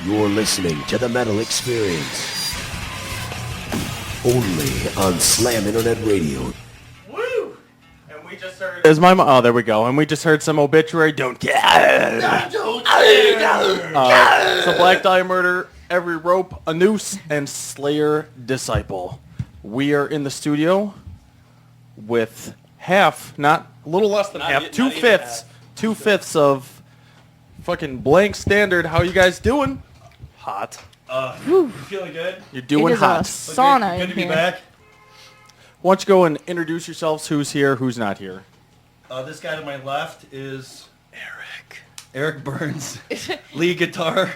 You're listening to the Metal Experience. Only on Slam Internet Radio. Woo! And we just heard... Is my oh, there we go. And we just heard some obituary. Don't care. So Black Dahlia Murder, Every Rope, A Noose, and Slayer Disciple. We are in the studio with half, not a little less than half, two-fifths of fucking Blank Standard. How you guys doing? Hot. You feeling good? You're doing It is hot. a sauna Good in to be here. back. Why don't you go and introduce yourselves? Who's here? Who's not here? This guy to my left is Eric Burns, lead guitar.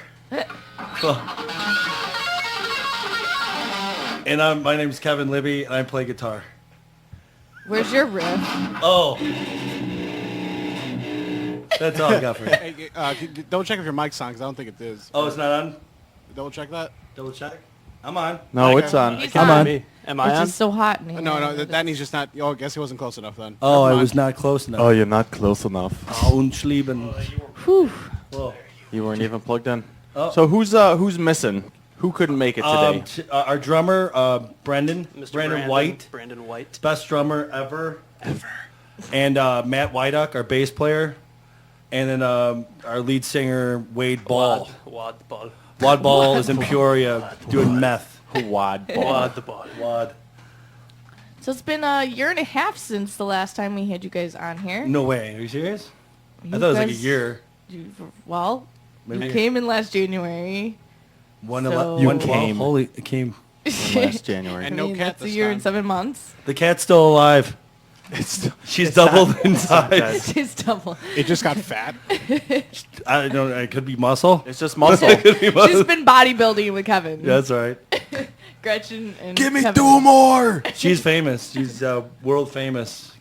And my name's Kevin Libby, and I play guitar. Where's your riff? Oh. That's all I got for you. Hey, double check if your mic's on, because I don't think it is. Oh, it's not on? Double check that. Double check. I'm on. No, it's on. He's I'm on. on. Am It's just so hot in here. No, that he's just not. Oh, I guess he wasn't close enough then. Oh, Never I mind. was not close enough. Oh, you're not close enough. Unschlieben. Whew. Whoa. You weren't even plugged in. Oh. So who's missing? Who couldn't make it today? Our drummer, Brendan. Mr. Brandon White. Brandon White. Best drummer ever. And Matt Wyduck, our bass player. And then our lead singer, Wade Ball. Wad Ball. Wad Ball is in Peoria doing meth. Wad ball. Wad the Ball. Wad. So it's been a year and a half since the last time we had you guys on here. No way. Are you serious? You I thought it was like a guys- year. Well, Maybe. you came in last January. So- You One came. Holy, it came. Last January. And no cat That's a this year time. and 7 months. The cat's still alive. She's doubled in size. She's double. It just got fat. I don't know. It could be muscle. It's just muscle. She's been bodybuilding with Kevin. That's right. Gretchen and Give me Kevin. 2 more. She's famous. She's world famous.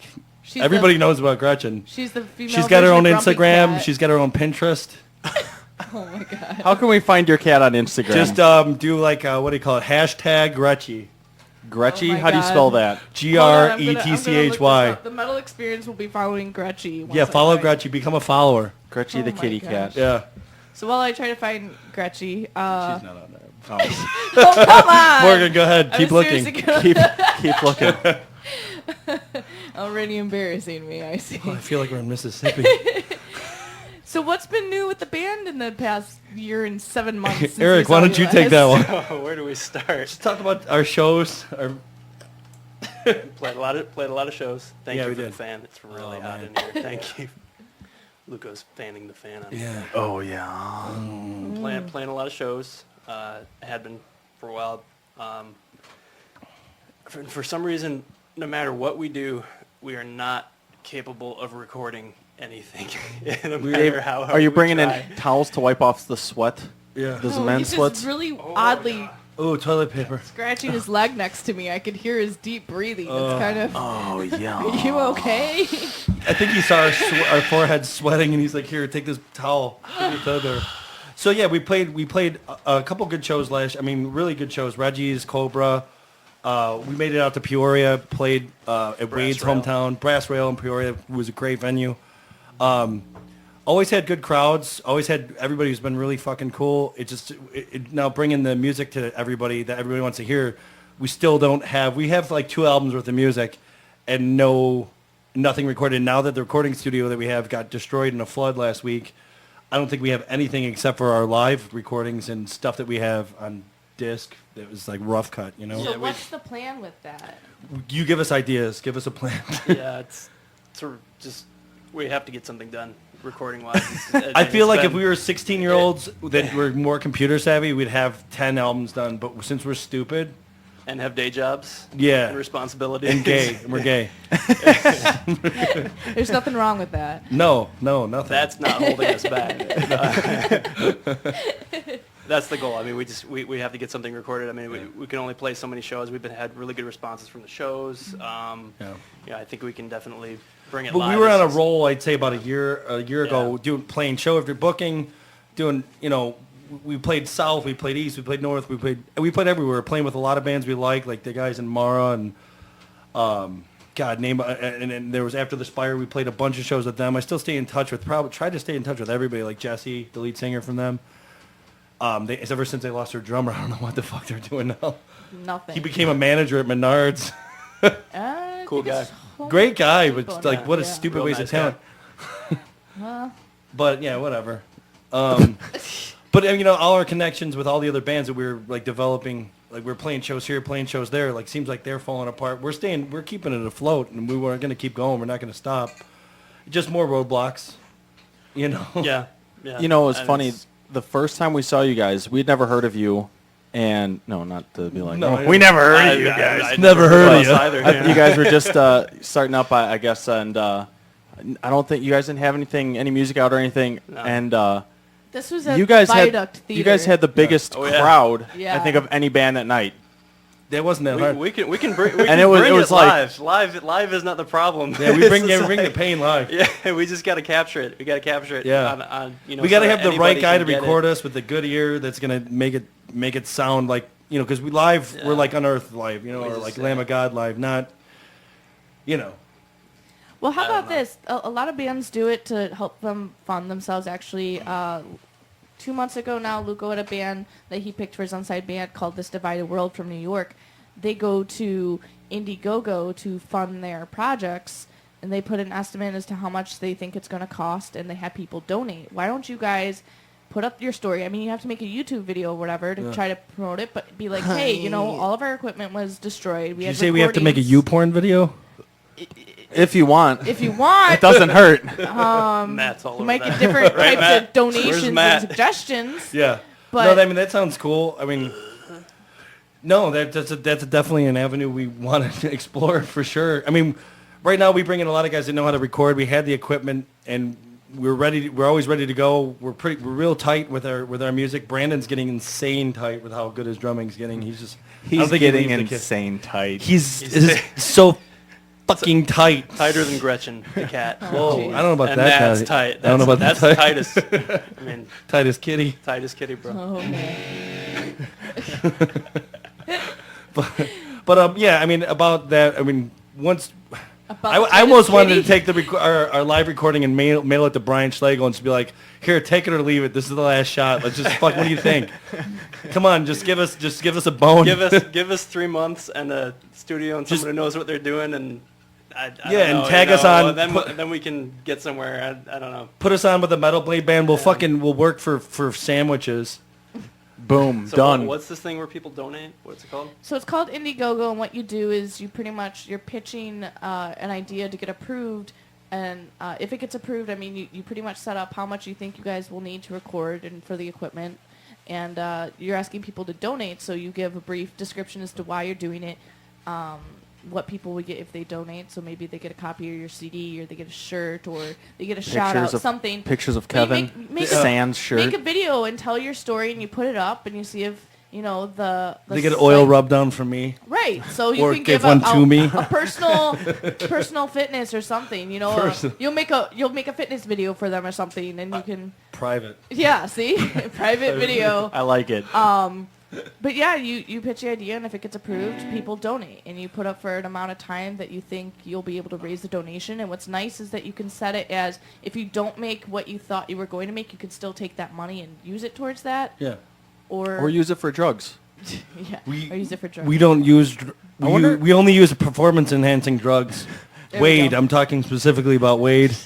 She's Everybody the, knows about Gretchen. She's the female. She's got her own version of Grumpy Instagram. Cat. She's got her own Pinterest. Oh my god. How can we find your cat on Instagram? Just do like what do you call it? Hashtag Gretchy. Gretchy. Oh my How do you God. spell that? G Hold on, R I'm E gonna- T I'm C gonna look H this Y. up. The Metal Experience will be following Gretchy. once Yeah, I follow find- Gretchy. Become a follower. Gretchy Oh the my kitty gosh. cat. Yeah. So while I try to find Gretchy, She's not on there. oh, come on. Morgan, go ahead. I'm Keep looking. seriously gonna- Keep looking. Already embarrassing me, I see. I feel like we're in Mississippi. So what's been new with the band in the past year and 7 months? since we Eric, saw why don't you take that one? Oh, where do we start? Let's talk about our shows. Played a lot of shows. Thank Yeah, you we for did. the fan. It's really Oh, hot man. in here. Thank you. Luca's fanning the fan. Oh yeah. Playing a lot of shows. I had been for a while. For some reason, no matter what we do, we are not capable of recording anything. No matter how hard Are you we bringing in try. towels to wipe off the sweat? Yeah. Those Oh, men's he's sweats? just really oddly Oh, toilet paper. scratching his leg next to me. I could hear his deep breathing. It's kind of... Oh yeah. Are you okay? I think he saw our foreheads sweating, and he's like, "Here, take this towel." So yeah, we played a couple good shows really good shows. Reggie's, Cobra. We made it out to Peoria. Played at Wade's Rail. hometown, Brass Rail in Peoria. It was a great venue. Always had good crowds. Always had everybody who's been really fucking cool. Now bringing the music to everybody that everybody wants to hear. We still don't have. We have like 2 albums worth of music, and nothing recorded. Now that the recording studio that we have got destroyed in a flood last week, I don't think we have anything except for our live recordings and stuff that we have on disc. That was like rough cut, you know. So we- what's the plan with that? You give us ideas. Give us a plan. Yeah, it's sort of just we have to get something done recording wise. I feel like if we were 16-year-olds that were more computer savvy, we'd have 10 albums done. But since we're stupid, and have day jobs, yeah, and responsibilities, and gay, and we're gay. There's nothing wrong with that. No, nothing. That's not holding us back. That's the goal. I mean, we have to get something recorded. I mean, we can only play so many shows. We've had really good responses from the shows. Yeah, I think we can definitely bring it But live. we were on a It's- roll, I'd say about a year ago, Yeah. playing show after booking, we played South, we played East, we played North, we played everywhere, playing with a lot of bands we like the guys in Mara and and there was After the Spire, we played a bunch of shows with them. I still stay in touch with, tried to stay in touch with everybody, like Jesse, the lead singer from them. Ever since they lost their drummer, I don't know what the fuck they're doing now. Nothing. He became a manager at Menards. Cool guy. Great guy, but People like, know, what a yeah. stupid Real waste nice of talent. But yeah, whatever. But all our connections with all the other bands that we were like developing, like we're playing shows here, playing shows there. Like seems like they're falling apart. We're keeping it afloat, and we weren't going to keep going. We're not going to stop. Just more roadblocks, Yeah. Yeah. You know, it was And funny. it's- The first time we saw you guys, we'd never heard of you, and no, not to be like, No, "Oh, we never heard of you I- guys. I Never heard of us you. either. yeah. You guys were just starting up, I guess, and I don't think you guys didn't have any music out or anything, No. and This was at you guys Viaduct Theater. you guys had the biggest Oh, yeah. crowd, Yeah. I think, of any band that night. that wasn't that hard. We can bring And it was- bring it was like- live is not the problem. Yeah, we bring It's the like- pain live. Yeah, we just got to capture it. We got to capture it. Yeah. On We got so to that have the anybody right guy to can get record it. us with a good ear that's gonna make it sound like because we live we're Yeah. like Unearthed live, We or just- like Lamb of God live, not Well, how I don't about know. this? A lot of bands do it to help them fund themselves. Actually, 2 months ago now, Luco had a band that he picked for his Unside band called This Divided World from New York. They go to Indiegogo to fund their projects, and they put an estimate as to how much they think it's going to cost, and they have people donate. Why don't you guys put up your story? I mean, you have to make a YouTube video or whatever to try to promote it, but be like, hey, all of our equipment was destroyed. Did you say we have to make a U-porn video? If you want, If you want, it doesn't hurt. Matt's all you over might that. get different Right, types Matt? of donations Where's and Matt? suggestions. Yeah. But- No, I mean that sounds cool. I mean, no, that's definitely an avenue we want to explore for sure. I mean, right now we bring in a lot of guys that know how to record. We had the equipment and we're ready. We're always ready to go. We're real tight with our music. Brandon's getting insane tight with how good his drumming's getting. I don't He's think he getting leaves the kid. insane tight. He's so fucking tight. Tighter than Gretchen, the cat. Whoa, I don't know about And that that's guy. tight. I don't know about that's that the tight. tightest. I mean, Tightest kitty. tightest kitty, bro. Oh, man. But yeah, I mean about that. I mean once. About I almost wanted to Kitty? take our live recording and mail it to Brian Schlegel and just be like, here, take it or leave it. This is the last shot. Let's just fuck. What do you think? Come on, just give us a bone. Give us 3 months and a studio and someone who knows what they're doing and I Yeah, don't and know, tag us on- Then we can get somewhere. I don't know. Put us on with the Metal Blade Band. We'll work for sandwiches. Boom, So done. what's this thing where people donate? What's it called? So it's called Indiegogo, and what you do is you're pitching an idea to get approved, and if it gets approved, I mean, you pretty much set up how much you think you guys will need to record and for the equipment, and you're asking people to donate, so you give a brief description as to why you're doing it, what people would get if they donate, so maybe they get a copy of your CD, or they get a shirt, or they get a shout-out, something. Pictures of But you Kevin make Sans shirt. Make a video and tell your story, and you put it up, and you see if the They get oil site- rubbed down from me. Right, so you Or can give give one to me. a personal fitness or something. You'll make a fitness video for them or something, and you can Private. see private video. I like it. But yeah, you pitch the idea, and if it gets approved, people donate, and you put up for an amount of time that you think you'll be able to raise the donation. And what's nice is that you can set it as if you don't make what you thought you were going to make, you can still take that money and use it towards that, Yeah. Or use it for drugs. yeah, We- or use it for drugs. We don't use. wonder- We only use performance enhancing drugs. There we Wade, go. I'm talking specifically about Wade.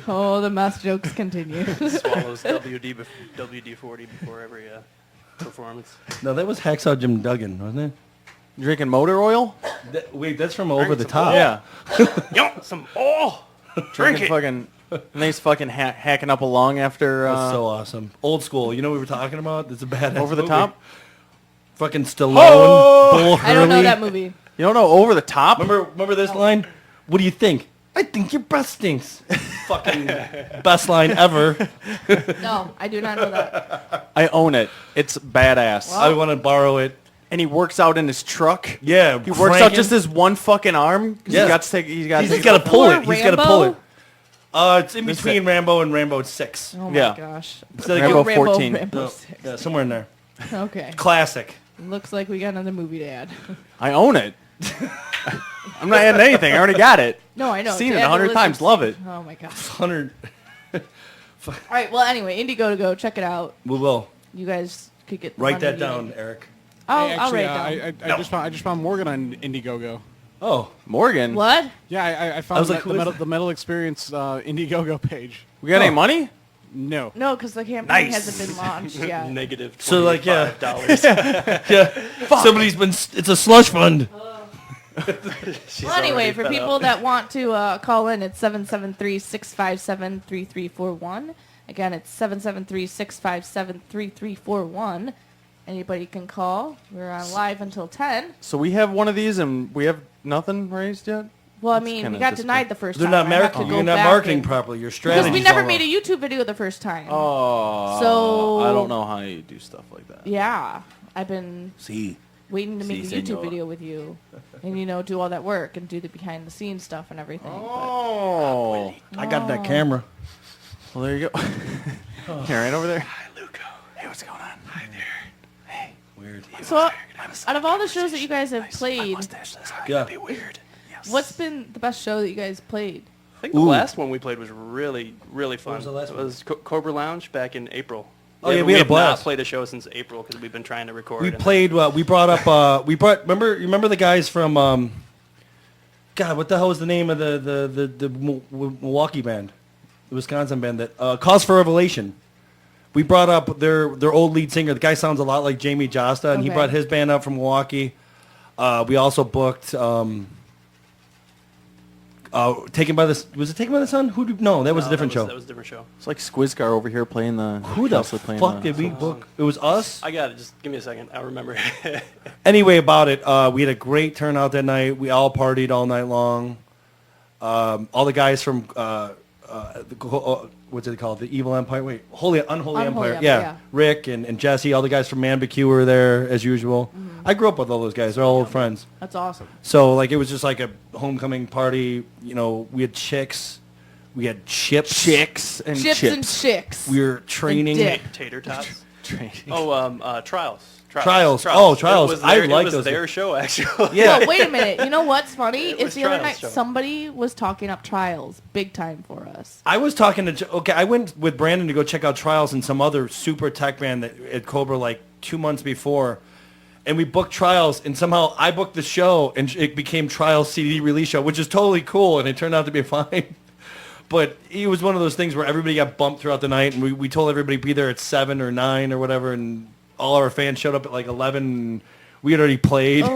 Oh, the meth jokes continue. Swallows WD-40 before every performance. No, that was Hacksaw Jim Duggan, wasn't it? Drinking motor oil? Wait, that's from Over the some Top. Yeah. Yo, some oil. Drink Drinking it. fucking. And he's fucking hacking up a lung after That's so awesome. Old school. You know what we were talking about? It's a badass Over the movie. Top. Fucking Stallone. Oh! Bull I don't know Hurley. that movie. You don't know Over the Top? Remember this line? What do you think? I think your breath stinks. Fucking best line ever. No, I do not know that. I own it. It's badass. I want to borrow it. And he works out in his truck. Yeah, He works out just his one fucking arm. 'Cause Yeah. He's got to take. He's got to He's take. got to pull Before it. He's got to pull it. Rambo? It's in between Rambo and Rambo 6. Oh my Yeah. gosh. So they Rambo go- 14. Rambo No, 6. yeah, somewhere in there. Okay. Classic. Looks like we got another movie to add. I own it. I'm not adding anything. I already got it. No, I know. Seen To it add to 100 list times. of- Love it. Oh my gosh. 100. All right. Well, anyway, Indiegogo, check it out. We will. You guys could get the Write money that you down, need. Eric. I'll Hey, actually, write it down. I just found Morgan on Indiegogo. Oh, Morgan. What? Yeah, I found was like, who is the Metal Experience Indiegogo page. We got any money? No. No, because the campaign Nice. hasn't been launched yet. Negative $25. So, like, yeah. Somebody's been. It's a slush fund. Well, anyway, for people that want to call in, it's 773-657-3341. Again, it's 773-657-3341. Anybody can call. We're on live until 10. So we have one of these and we have nothing raised yet? Well, I That's mean, kinda we got disappointing. denied the first They're time. not I have to marketing. go You're not back marketing and- properly. Your Because strategy. we never made a YouTube video the first time. Oh. So- I don't know how you do stuff like that. Yeah. I've been See, waiting to make Sí, a YouTube señor. video with you. And, do all that work and do the behind-the-scenes stuff and everything. Oh. I got that camera. Well, there you go. Here, right over there. Hi, Luco. Hey, what's going on? Hi there. Hey. Weird. So, out of all the shows that you guys have played, Yeah. Weird. what's been the best show that you guys played? I think the last one we played was really, really fun. was the last it one? was Cobra Lounge back in April. Oh, yeah, we had a have not blast. played a show since April because we've been trying to record. We and- played. We brought up. Remember the guys from. God, what the hell was the name of the Milwaukee band, the Wisconsin band that Cause for Revelation. We brought up their old lead singer. The guy sounds a lot like Jamie Josta, and he Okay. brought his band up from Milwaukee. We also booked. Taken by the was it Taken by the Sun? No, that was a different show. That was a different show. It's like Squizcar over here playing the... Who the Kelsey playing fuck the- did we book? It was us. I got it. Just give me a second. I'll remember. Anyway, about it, we had a great turnout that night. We all partied all night long. All the guys from what's it called? The Evil Empire. Wait, Unholy Unholy Empire. Empire, Yeah. yeah. Rick and Jesse. All the guys from Man BQ were there as usual. I grew up with all those guys. They're all old friends. That's awesome. So like it was just like a homecoming party. We had chicks. We had chips. Chicks and Chips chips. and chicks. We were training. dick. Tater tots. Training. Trials. Trials. Oh, Trials. It was I their, like it was those. their show, actually. Yeah. No, wait a minute. You know what's funny? It Is was the other Trials night show. somebody was talking up Trials big time for us. I was talking to I went with Brandon to go check out Trials and some other super tech band that at Cobra like 2 months before, and we booked Trials, and somehow I booked the show, and it became Trials CD release show, which is totally cool, and it turned out to be fine. But it was one of those things where everybody got bumped throughout the night, and we told everybody to be there at 7 or 9 or whatever, and all our fans showed up at like 11. And we had already played.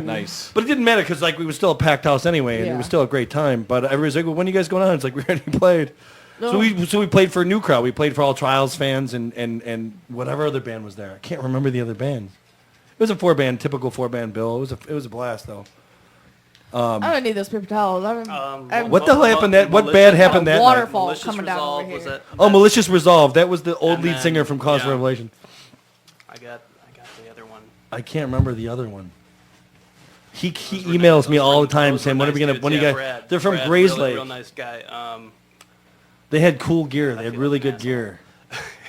Nice. But it didn't matter because like we was still a packed house anyway, and it Yeah. was still a great time. But everybody's like, well, "When are you guys going on?" It's like we already played. No. So we played for a new crowd. We played for all Trials fans and whatever other band was there. I can't remember the other band. It was a typical 4-band bill. It was a blast though. I don't need those paper towels. What the hell happened that? What bad happened that night? Waterfall Malicious coming down over Resolve was here. that? Oh, Malicious Resolve. That was the old And lead then- singer from Cause for yeah. Revelation. I got the other one. I can't remember the other one. He emails me all the time saying, "When are we gonna? When are you guys?" Brad, They're from Brad, Grayslake. Real nice guy. They had cool gear. They had feel really like an good gear.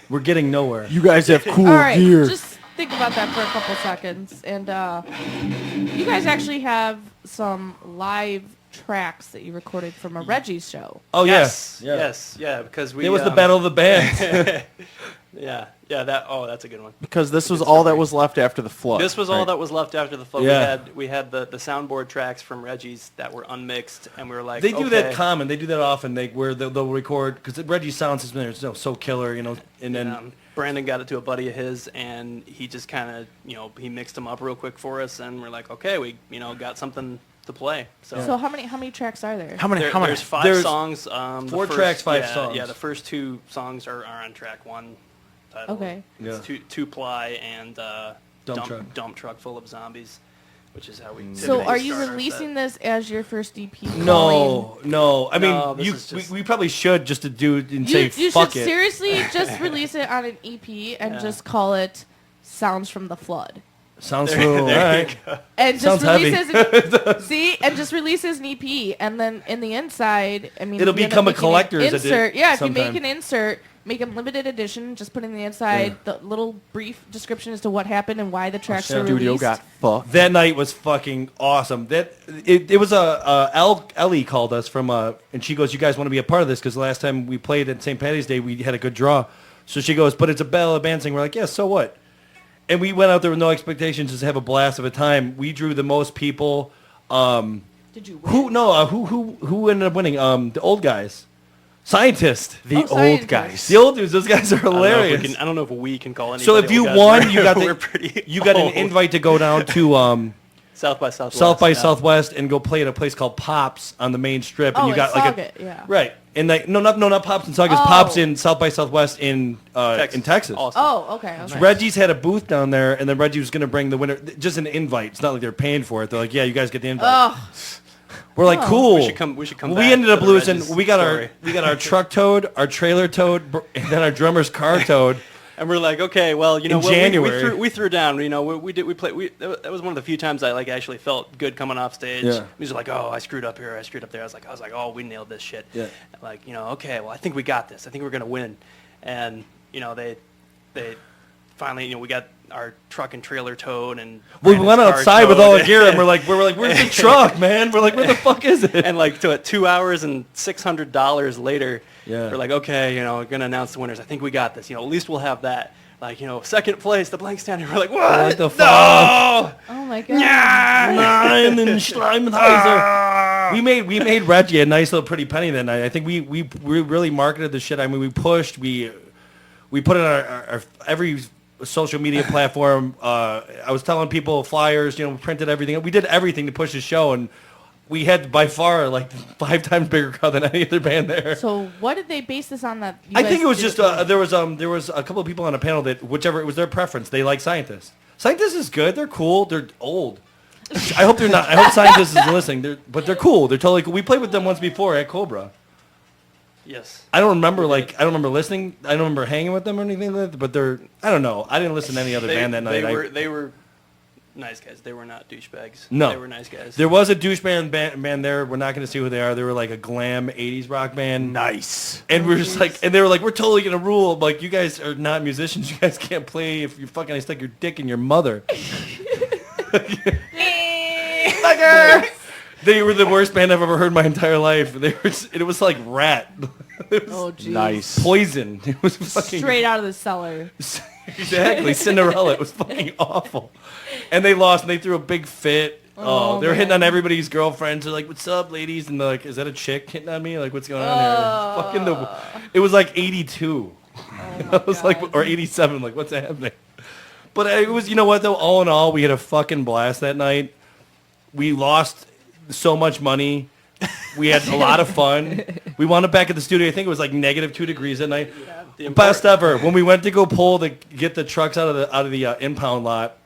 We're getting nowhere. You guys have cool All right, gear. just think about that for a couple seconds. And you guys actually have some live tracks that you recorded from a Reggie's show. Oh Yes, yeah, yes, yeah. Because we. It was the battle of the bands. Yeah. That's a good one. Because this was all that was left after the flood. This was all right? that was left after the flood. Yeah. We had the soundboard tracks from Reggie's that were unmixed, and we were like, They do that okay. common. They do that often. Where they'll record because Reggie's sound system there is so killer, And then Brandon got it to a buddy of his, and he just kind of, he mixed them up real quick for us, and we're like, okay, we, got something to play. So how many tracks are there? How many? How many? There's 5 There's songs. The 4 first- tracks, 5 yeah, songs. Yeah, the first 2 songs are on track 1. Titled, Okay. It's Yeah. two ply and Dump truck. full of zombies, which is how we. So typically are you start our releasing set. this as your first EP? no. I mean, No, this is just- we probably should just to do and You, say you fuck should it. seriously just release it on an EP and Yeah. just call it Sounds from the Flood. Sounds smooth. All right. And just Sounds heavy. releases and just releases an EP, and then in the inside, I mean, It'll if you end become up a making an collector's insert. edition Yeah, if you sometime. make an insert, make a limited edition, just put in the inside the little brief description as to what happened and why the tracks were Studio released. got fucked. That night was fucking awesome. It was Ellie called us from and she goes, "You guys want to be a part of this?" Because the last time we played at St. Patty's Day, we had a good draw. So she goes, "But it's a battle of bands thing." We're like, "Yeah, so what?" And we went out there with no expectations, just to have a blast of a time. We drew the most people. Did you win? Who ended up winning? The old guys, Scientist. The old Scientist. guys. The old dudes. Those guys are I don't know if we hilarious. can- I don't know if we can call anybody. So if you old guys. won, you got We're pretty you got an old. invite to go down to South by Southwest. South by yeah. Southwest and go play at a place called Pops on the main strip. And Oh, you got in like Sauget, yeah. right. And like not Pops in Saugus. Oh. Pops in South by Southwest in Texas. Austin. Oh, okay. okay. Reggie's had a booth down there, and then Reggie was going to bring the winner. Just an invite. It's not like they're paying for it. They're like, yeah, you guys get the invite. Oh, We're like, cool. We should come Well, back we ended to up the losing. Reggie's We got story. our truck towed, our trailer towed, and then our drummer's car towed. And we're like, okay, well, you know, In what, January. we threw down. You know, we played. That was one of the few times I like actually felt good coming off stage. Yeah. We was like, oh, I screwed up here, I screwed up there. I was like, oh, we nailed this shit. Yeah. Like, you know, okay, well, I think we got this. I think we're gonna win. And you know, they finally, you know, we got our truck and trailer towed, and We Brandon's went car outside with all towed. the gear, and we're like, where's the truck, man? We're like, where the fuck is it? And like to 2 hours and $600 later, Yeah. we're like, okay, you know, we're gonna announce the winners. I think we got this. You know, at least we'll have that. Like, you know, second place, the blank standing. We're like, what? What the fuck? No! oh my God. Nine and Schleimenheiser. We made Reggie a nice little pretty penny that night. I think we really marketed the shit. I mean, we pushed. We put it on our every social media platform. I was telling people flyers. You know, we printed everything. We did everything to push the show, and we had by far like 5 times bigger crowd than any other band there. So what did they base this on? That you I guys think it was did just for? there was a couple of people on a panel that whichever it was their preference. They like Scientists. Scientists is good. They're cool. They're old. I hope they're not. I hope Scientists is listening. But they're cool. They're totally cool. We played with them once before at Cobra. Yes. I don't remember I don't remember listening. I don't remember hanging with them or anything like that. But I don't know. I didn't listen to any other band that night. They were nice guys. They were not douchebags. No. They were nice guys. There was a douchebag band there. We're not going to see who they are. They were like a glam 80s rock band. Nice. And we're just like, and they were like, we're totally going to rule. I'm like, you guys are not musicians. You guys can't play if you're fucking, I stick your dick in your mother. They were the worst band I've ever heard in my entire life. It was like Rat. It was Oh, geez. Nice. Poison. It was fucking Straight out of the cellar. exactly Cinderella. It was fucking awful. And they lost. And they threw a big fit. Oh, they were hitting man. on everybody's girlfriends. They're like, "What's up, ladies?" And they're like, "Is that a chick hitting on me? Like, what's going on here?" It was like 82. I was like, or 87. Like, what's happening? But it was, you know what though? All in all, we had a fucking blast that night. We lost so much money. We had a lot of fun. We wound up back at the studio. I think it was like -2 degrees that night. Best ever. When we went to go get the trucks out of the impound lot,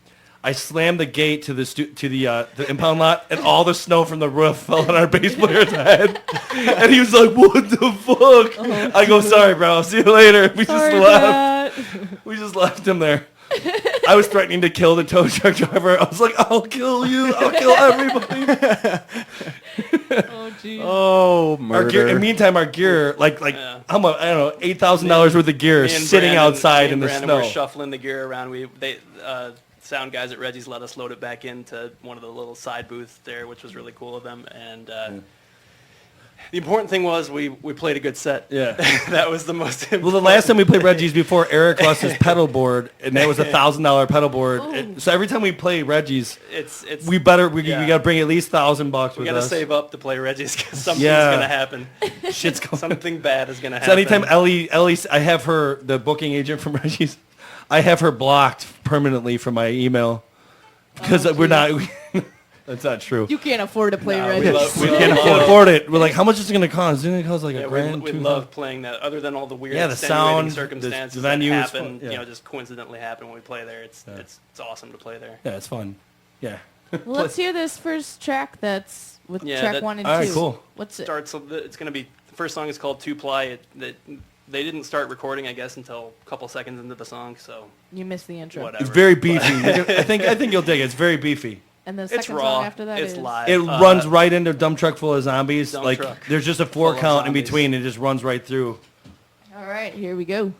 I slammed the gate to the impound lot, and all the snow from the roof fell on our bass player's head. And he was like, "What the fuck?" I go, "Sorry, bro. I'll see you later." We just left. We just left him there. I was threatening to kill the tow truck driver. I was like, "I'll kill you. I'll kill everybody." Oh, geez. Oh, Our murder. gear. In the meantime, our gear, like how much? I don't know, $8,000 worth of gear Me and sitting Brandon- outside me in and the Brandon snow. were shuffling the gear around. Sound guys at Reggie's let us load it back into one of the little side booths there, which was really cool of them. And the important thing was we played a good set. Yeah. That was the most important. Well, the last time we played Reggie's before, Eric lost his pedal board, and that was $1,000 pedal board. So every time we play Reggie's, it's we got yeah. to bring at least $1,000 we with got to us. save up to play Reggie's because something's Yeah. gonna happen. Shit's going. Something bad is gonna So happen. anytime Ellie, I have her, the booking agent from Reggie's, I have her blocked permanently from my email because we're not. That's not true. You can't afford to play No, Red. we love- we Can't love- afford it. We're like, how much is it going to cost? Isn't it cost like Yeah, a we grand? love playing that. Other than all the weird, Yeah, the extenuating sound, the circumstances venue that is happen, fun, yeah. you know, just coincidentally happen when we play there. It's awesome to play there. Yeah, it's fun. Yeah. Well, let's hear this first track that's with Yeah, track that- 1 and 2. All right, cool. What's it? It's going to be, the first song is called Two Ply. they didn't start recording, I guess, until a couple seconds into the song. So You missed the intro. whatever. It's very beefy. I think you'll dig it. It's very beefy. And the It's second raw. song after that It's is live. It runs right into Dump Truck Full of Zombies. Dump Like Truck there's just a Full 4 of count in Zombies. between. It just runs right through. All right, here we go.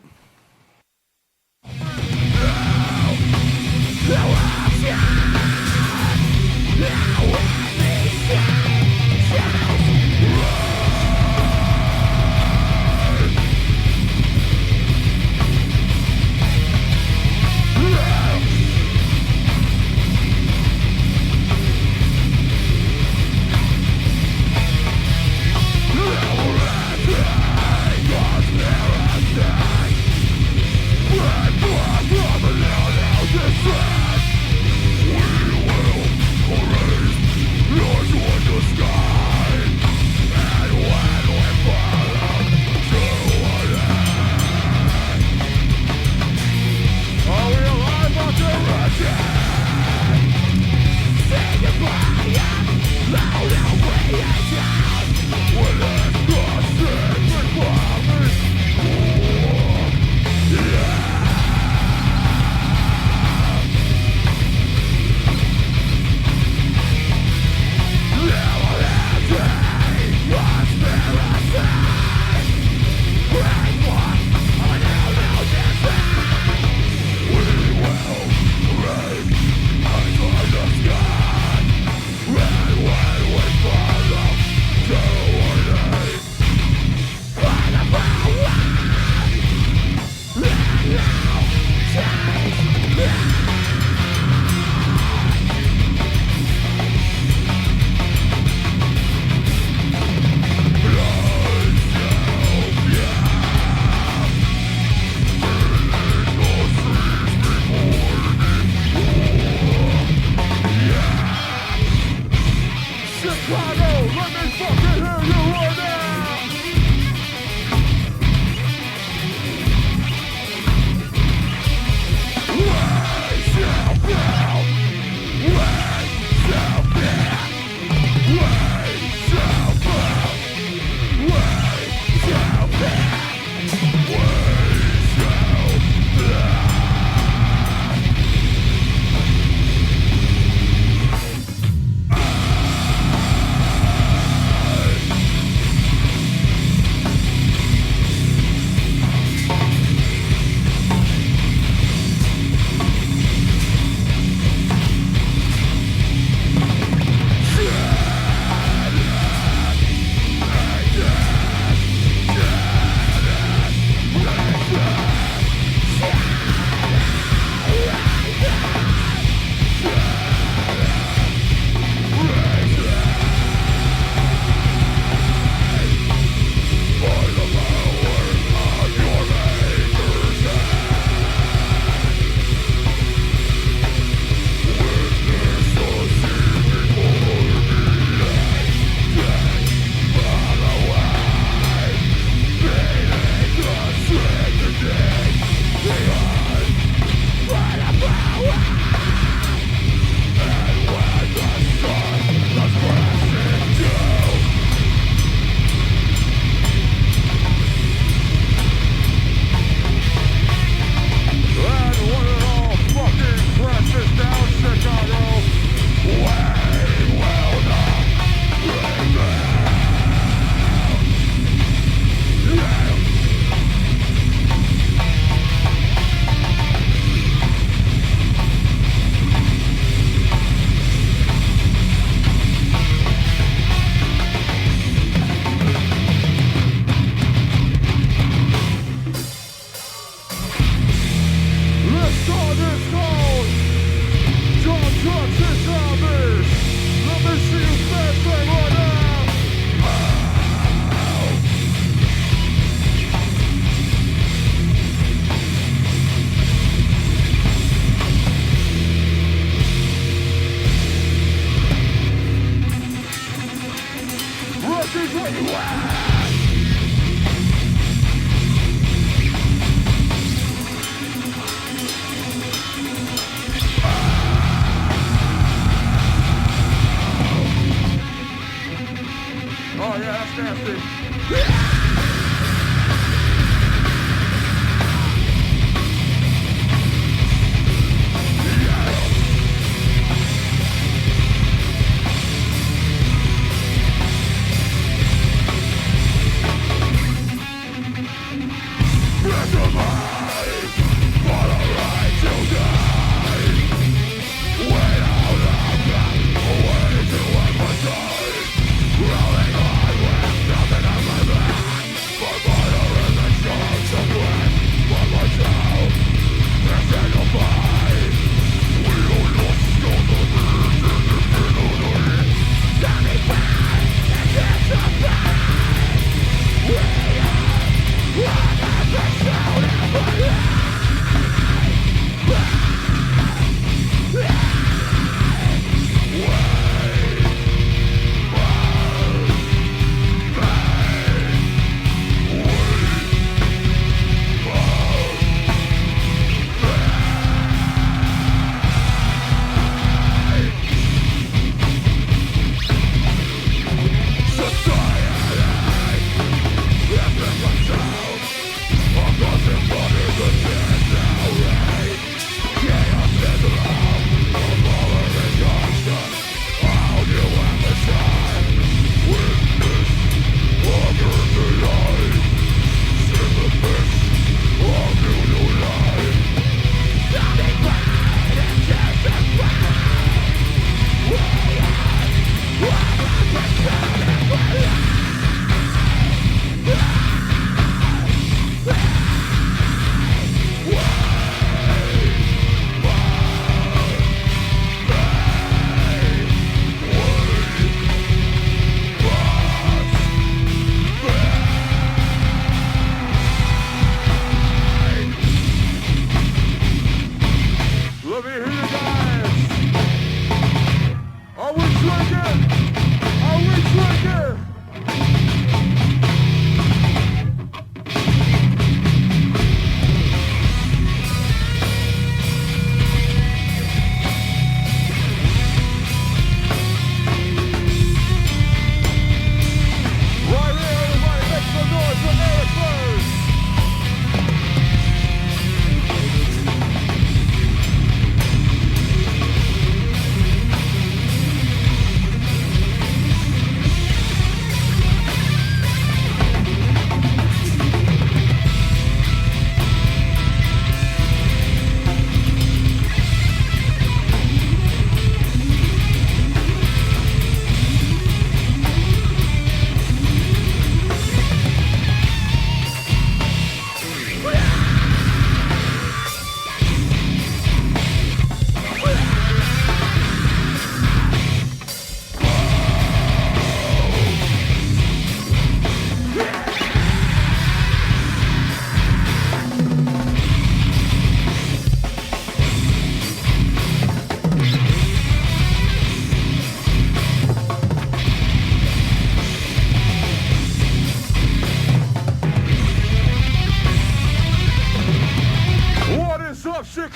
Oh yeah, that's nasty.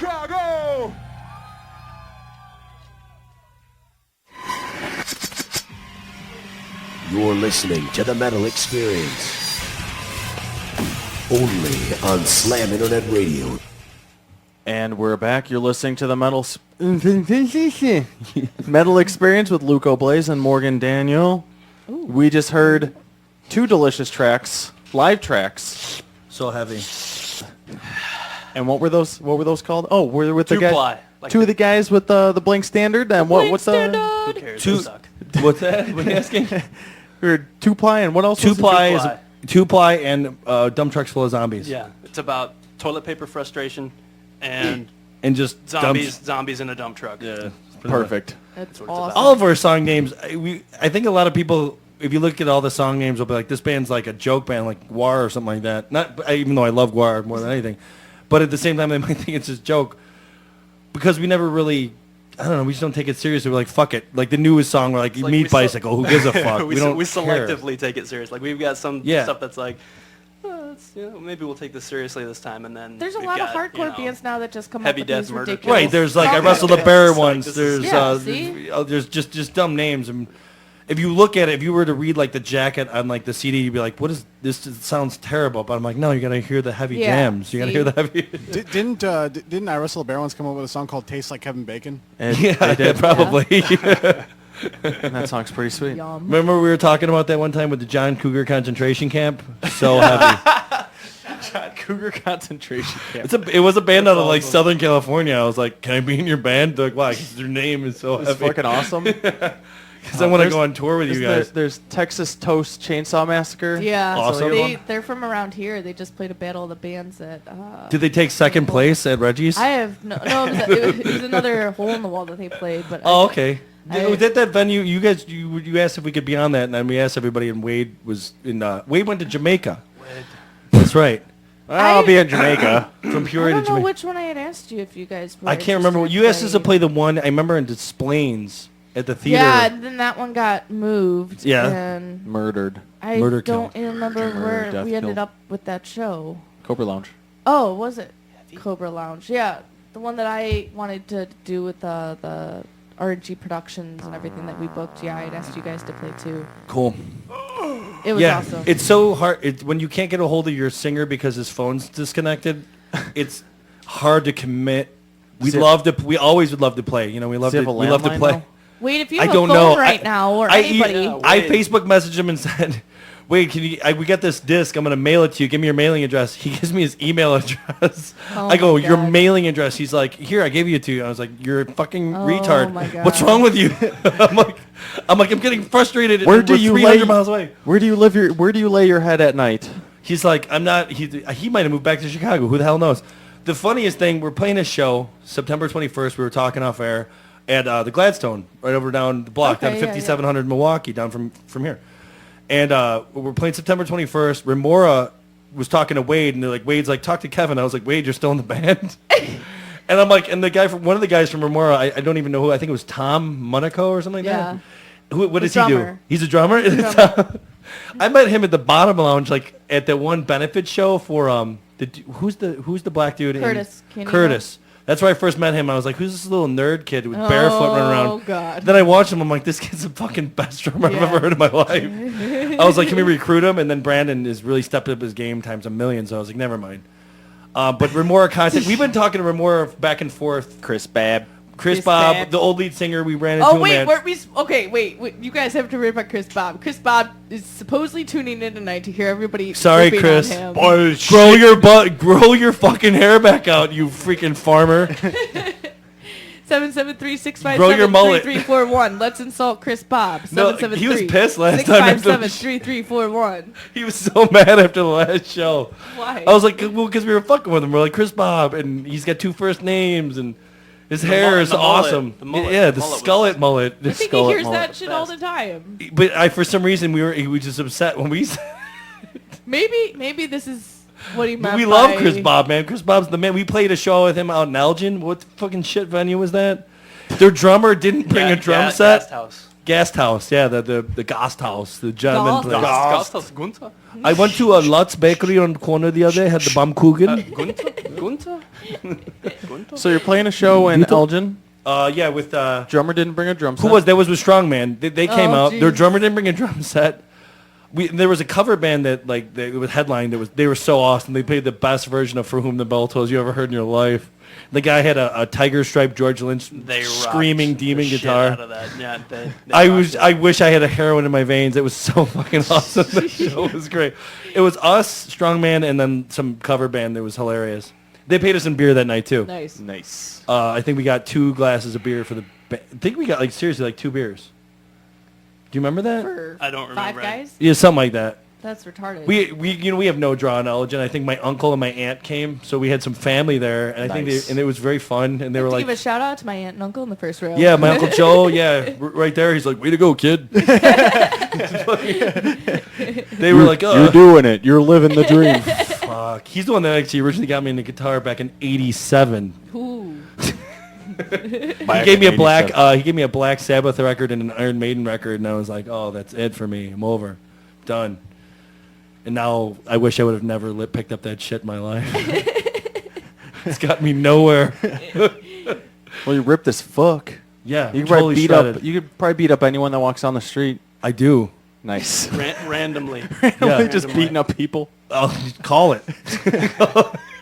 Chicago! You're listening to the Metal Experience. Only on Slam Internet Radio. And we're back. You're listening to the Metal Experience with Luco Blaze and Morgan Daniel. We just heard two delicious tracks, live tracks. So heavy. And what were those? What were those called? Oh, we're with the guys. Two-ply. Like Two of the guys with the Blink Standard. And what's Who the cares? Two- They suck. What's that? What are you asking? we were two-ply and what else? was it? Two-ply is Two-ply. two-ply and dump trucks full of zombies. Yeah, it's about toilet paper frustration and And just zombies in a dump truck. Yeah. Perfect. That's what it's awesome. about. All of our song names, I think a lot of people, if you look at all the song names, will be like, this band's like a joke band, like Guar or something like that. Not even though I love Guar more than anything, but at the same time, they might think it's just a joke because we never really, I don't know, we just don't take it seriously. We're like, fuck it. Like the newest song, we're like, Like Meat we se- Bicycle. Who gives a fuck? we don't care. selectively take it serious. Like we've got some Yeah. stuff that's like, maybe we'll take this seriously this time, and then There's a we've lot of got, hardcore bands now that just come Heavy up with Death these Murder ridiculous. Right, there's like I songs. Wrestle the Bear It's like, ones. this There's is- Yeah, see? there's just dumb names. And if you look at it, if you were to read like the jacket on like the CD, you'd be like, "What is this? It sounds terrible." But I'm like, no, you gotta hear the heavy Yeah, jams. You gotta see? hear the heavy. Didn't I Wrestle the Bear once come up with a song called "Tastes Like Kevin Bacon"? And Yeah, they did. probably. And that song's pretty sweet. Yum. Remember we were talking about that one time with the John Cougar concentration camp? So heavy. Cougar concentration camp. It was a band out of like Southern California. I was like, "Can I be in your band?" They're like, "Why?" 'Cause their name is so It's heavy. fucking awesome. Because I want to go on tour with you guys. There's Texas Toast Chainsaw Massacre. Yeah, Awesome. They're from around here. They just played a battle of the bands at. Did they take second place at Reggie's? I have no. It was another hole in the wall that they played. But Oh, okay. I- Was that venue? You guys, you asked if we could be on that, and then we asked everybody, and Wade was in. Wade went to Jamaica. That's right. I'll be in Jamaica. From I Peoria to don't know Jamaica. which one I had asked you if you guys. Were I can't remember. interested You asked in us to play the one. I remember in Displains at the theater. Yeah, and then that one got moved. Yeah. And Murdered. I Murder don't remember where death we ended kill. up with that show. Cobra Lounge. Oh, was it Cobra Lounge? Yeah, the one that I wanted to do with the RNG Productions and everything that we booked. Yeah, I'd asked you guys to play too. Cool. It was Yeah, awesome. it's so hard. When you can't get a hold of your singer because his phone's disconnected, it's hard to commit. We always would love to play. You know, we love Does he to. have a We love to landline, play. though? Wait, if you I have don't a phone know. right now, or I anybody, Facebook messaged him and said, "Wait, can you? We got this disc. I'm gonna mail it to you. Give me your mailing address." He gives me his email address. Oh I go, my "Your God. mailing address." He's like, "Here, I gave you to you." I was like, "You're a fucking Oh retard. my God. What's wrong with you?" I'm like, I'm getting frustrated. Where and do we're you 300 lay- miles away? Where do you lay your head at night? He's like, I'm not. He might have moved back to Chicago. Who the hell knows? The funniest thing, we're playing a show September 21st. We were talking off air at the Gladstone, right over down the block, Okay, down yeah, 5700 Milwaukee, down from here. And we're playing September 21st. Remora was talking to Wade, and they're like, Wade's like, talk to Kevin. I was like, Wade, you're still in the band? And I'm like, and the guy from one of the guys from Remora, I don't even know who. I think it was Tom Monaco or something like Yeah. that. What The does he do? drummer. He's a drummer. drummer. I met him at the Bottom Lounge, like at the one benefit show for who's the black dude? Curtis Canino? Curtis. That's where I first met him. I was like, who's this little nerd kid with barefoot running around? Oh, God. Then I watched him. I'm like, this kid's the fucking best drummer I've Yeah. ever heard in my life. I was like, can we recruit him? And then Brandon has really stepped up his game times a million. So I was like, never mind. But Remora contact. We've been talking to Remora back and forth. Chris Babb. Chris Chris Bob, Babb. the old lead singer, we ran into Oh him wait, at. wait, you guys have to read about Chris Bob. Chris Bob is supposedly tuning in tonight to hear everybody. Sorry, ripping Chris. on him. Grow your fucking hair back out, you freaking farmer. 773-657-3341. Grow your mullet. Let's insult Chris Bob. No, he was pissed last time after- 657-3341. He was so mad after the last show. Why? I was like, well, because we were fucking with him. We're like, Chris Bob, and he's got two first names, and his hair is the mullet. awesome. The mullet. Yeah, The the mullet was- skullet mullet. I think he hears that shit all the time. But for some reason, he was just upset when we said, Maybe this is what he meant. we love by- Chris Bob, man. Chris Bob's the man. We played a show with him out in Elgin. What fucking shit venue was that? Their drummer didn't bring a drum set. Guest house. Guest house, yeah, the Gasthaus, the German Gast- place. Gasthaus Gunther? I went to a Lutz Bakery on the corner the other day, had the Baumkuchen. Gunther? So you're playing a show in Elgin. Yeah, with Drummer didn't bring a drum set. who was that? Was with Strongman. They came Oh, out. Their jeez. drummer didn't bring a drum set. There was a cover band that they was headlined. They were so awesome. They played the best version of For Whom the Bell Tolls you ever heard in your life. The guy had a tiger stripe George Lynch They rocked screaming demon the shit guitar. out of that. Yeah, they I wish I had a heroin in my veins. It was so fucking awesome. The show was great. It was us, Strongman, and then some cover band that was hilarious. They paid us in beer that night too. Nice. Nice. I think we got 2 glasses of beer for the. I think we got seriously 2 beers. Do you remember that? For I don't remember. 5 guys? Yeah, something like that. That's retarded. We have no draw in Elgin. I think my uncle and my aunt came, so we had some family there, and I Nice. think it was very fun. And they were to like, give a shout out to my aunt and uncle in the first row. yeah, my uncle Joe, yeah, right there. He's like, way to go, kid. They were like, You're doing it. You're living the dream. fuck. He's the one that actually originally got me into guitar back in '87. Ooh. He gave me a Black Sabbath record and an Iron Maiden record, and I was like, oh, that's it for me. I'm over, done. And now I wish I would have never picked up that shit in my life. It's got me nowhere. Well, you ripped as fuck. Yeah, You could totally probably shredded. You could probably beat up anyone that walks down the street. I do. Nice. Randomly. Yeah. Just beating up people. I'll call it.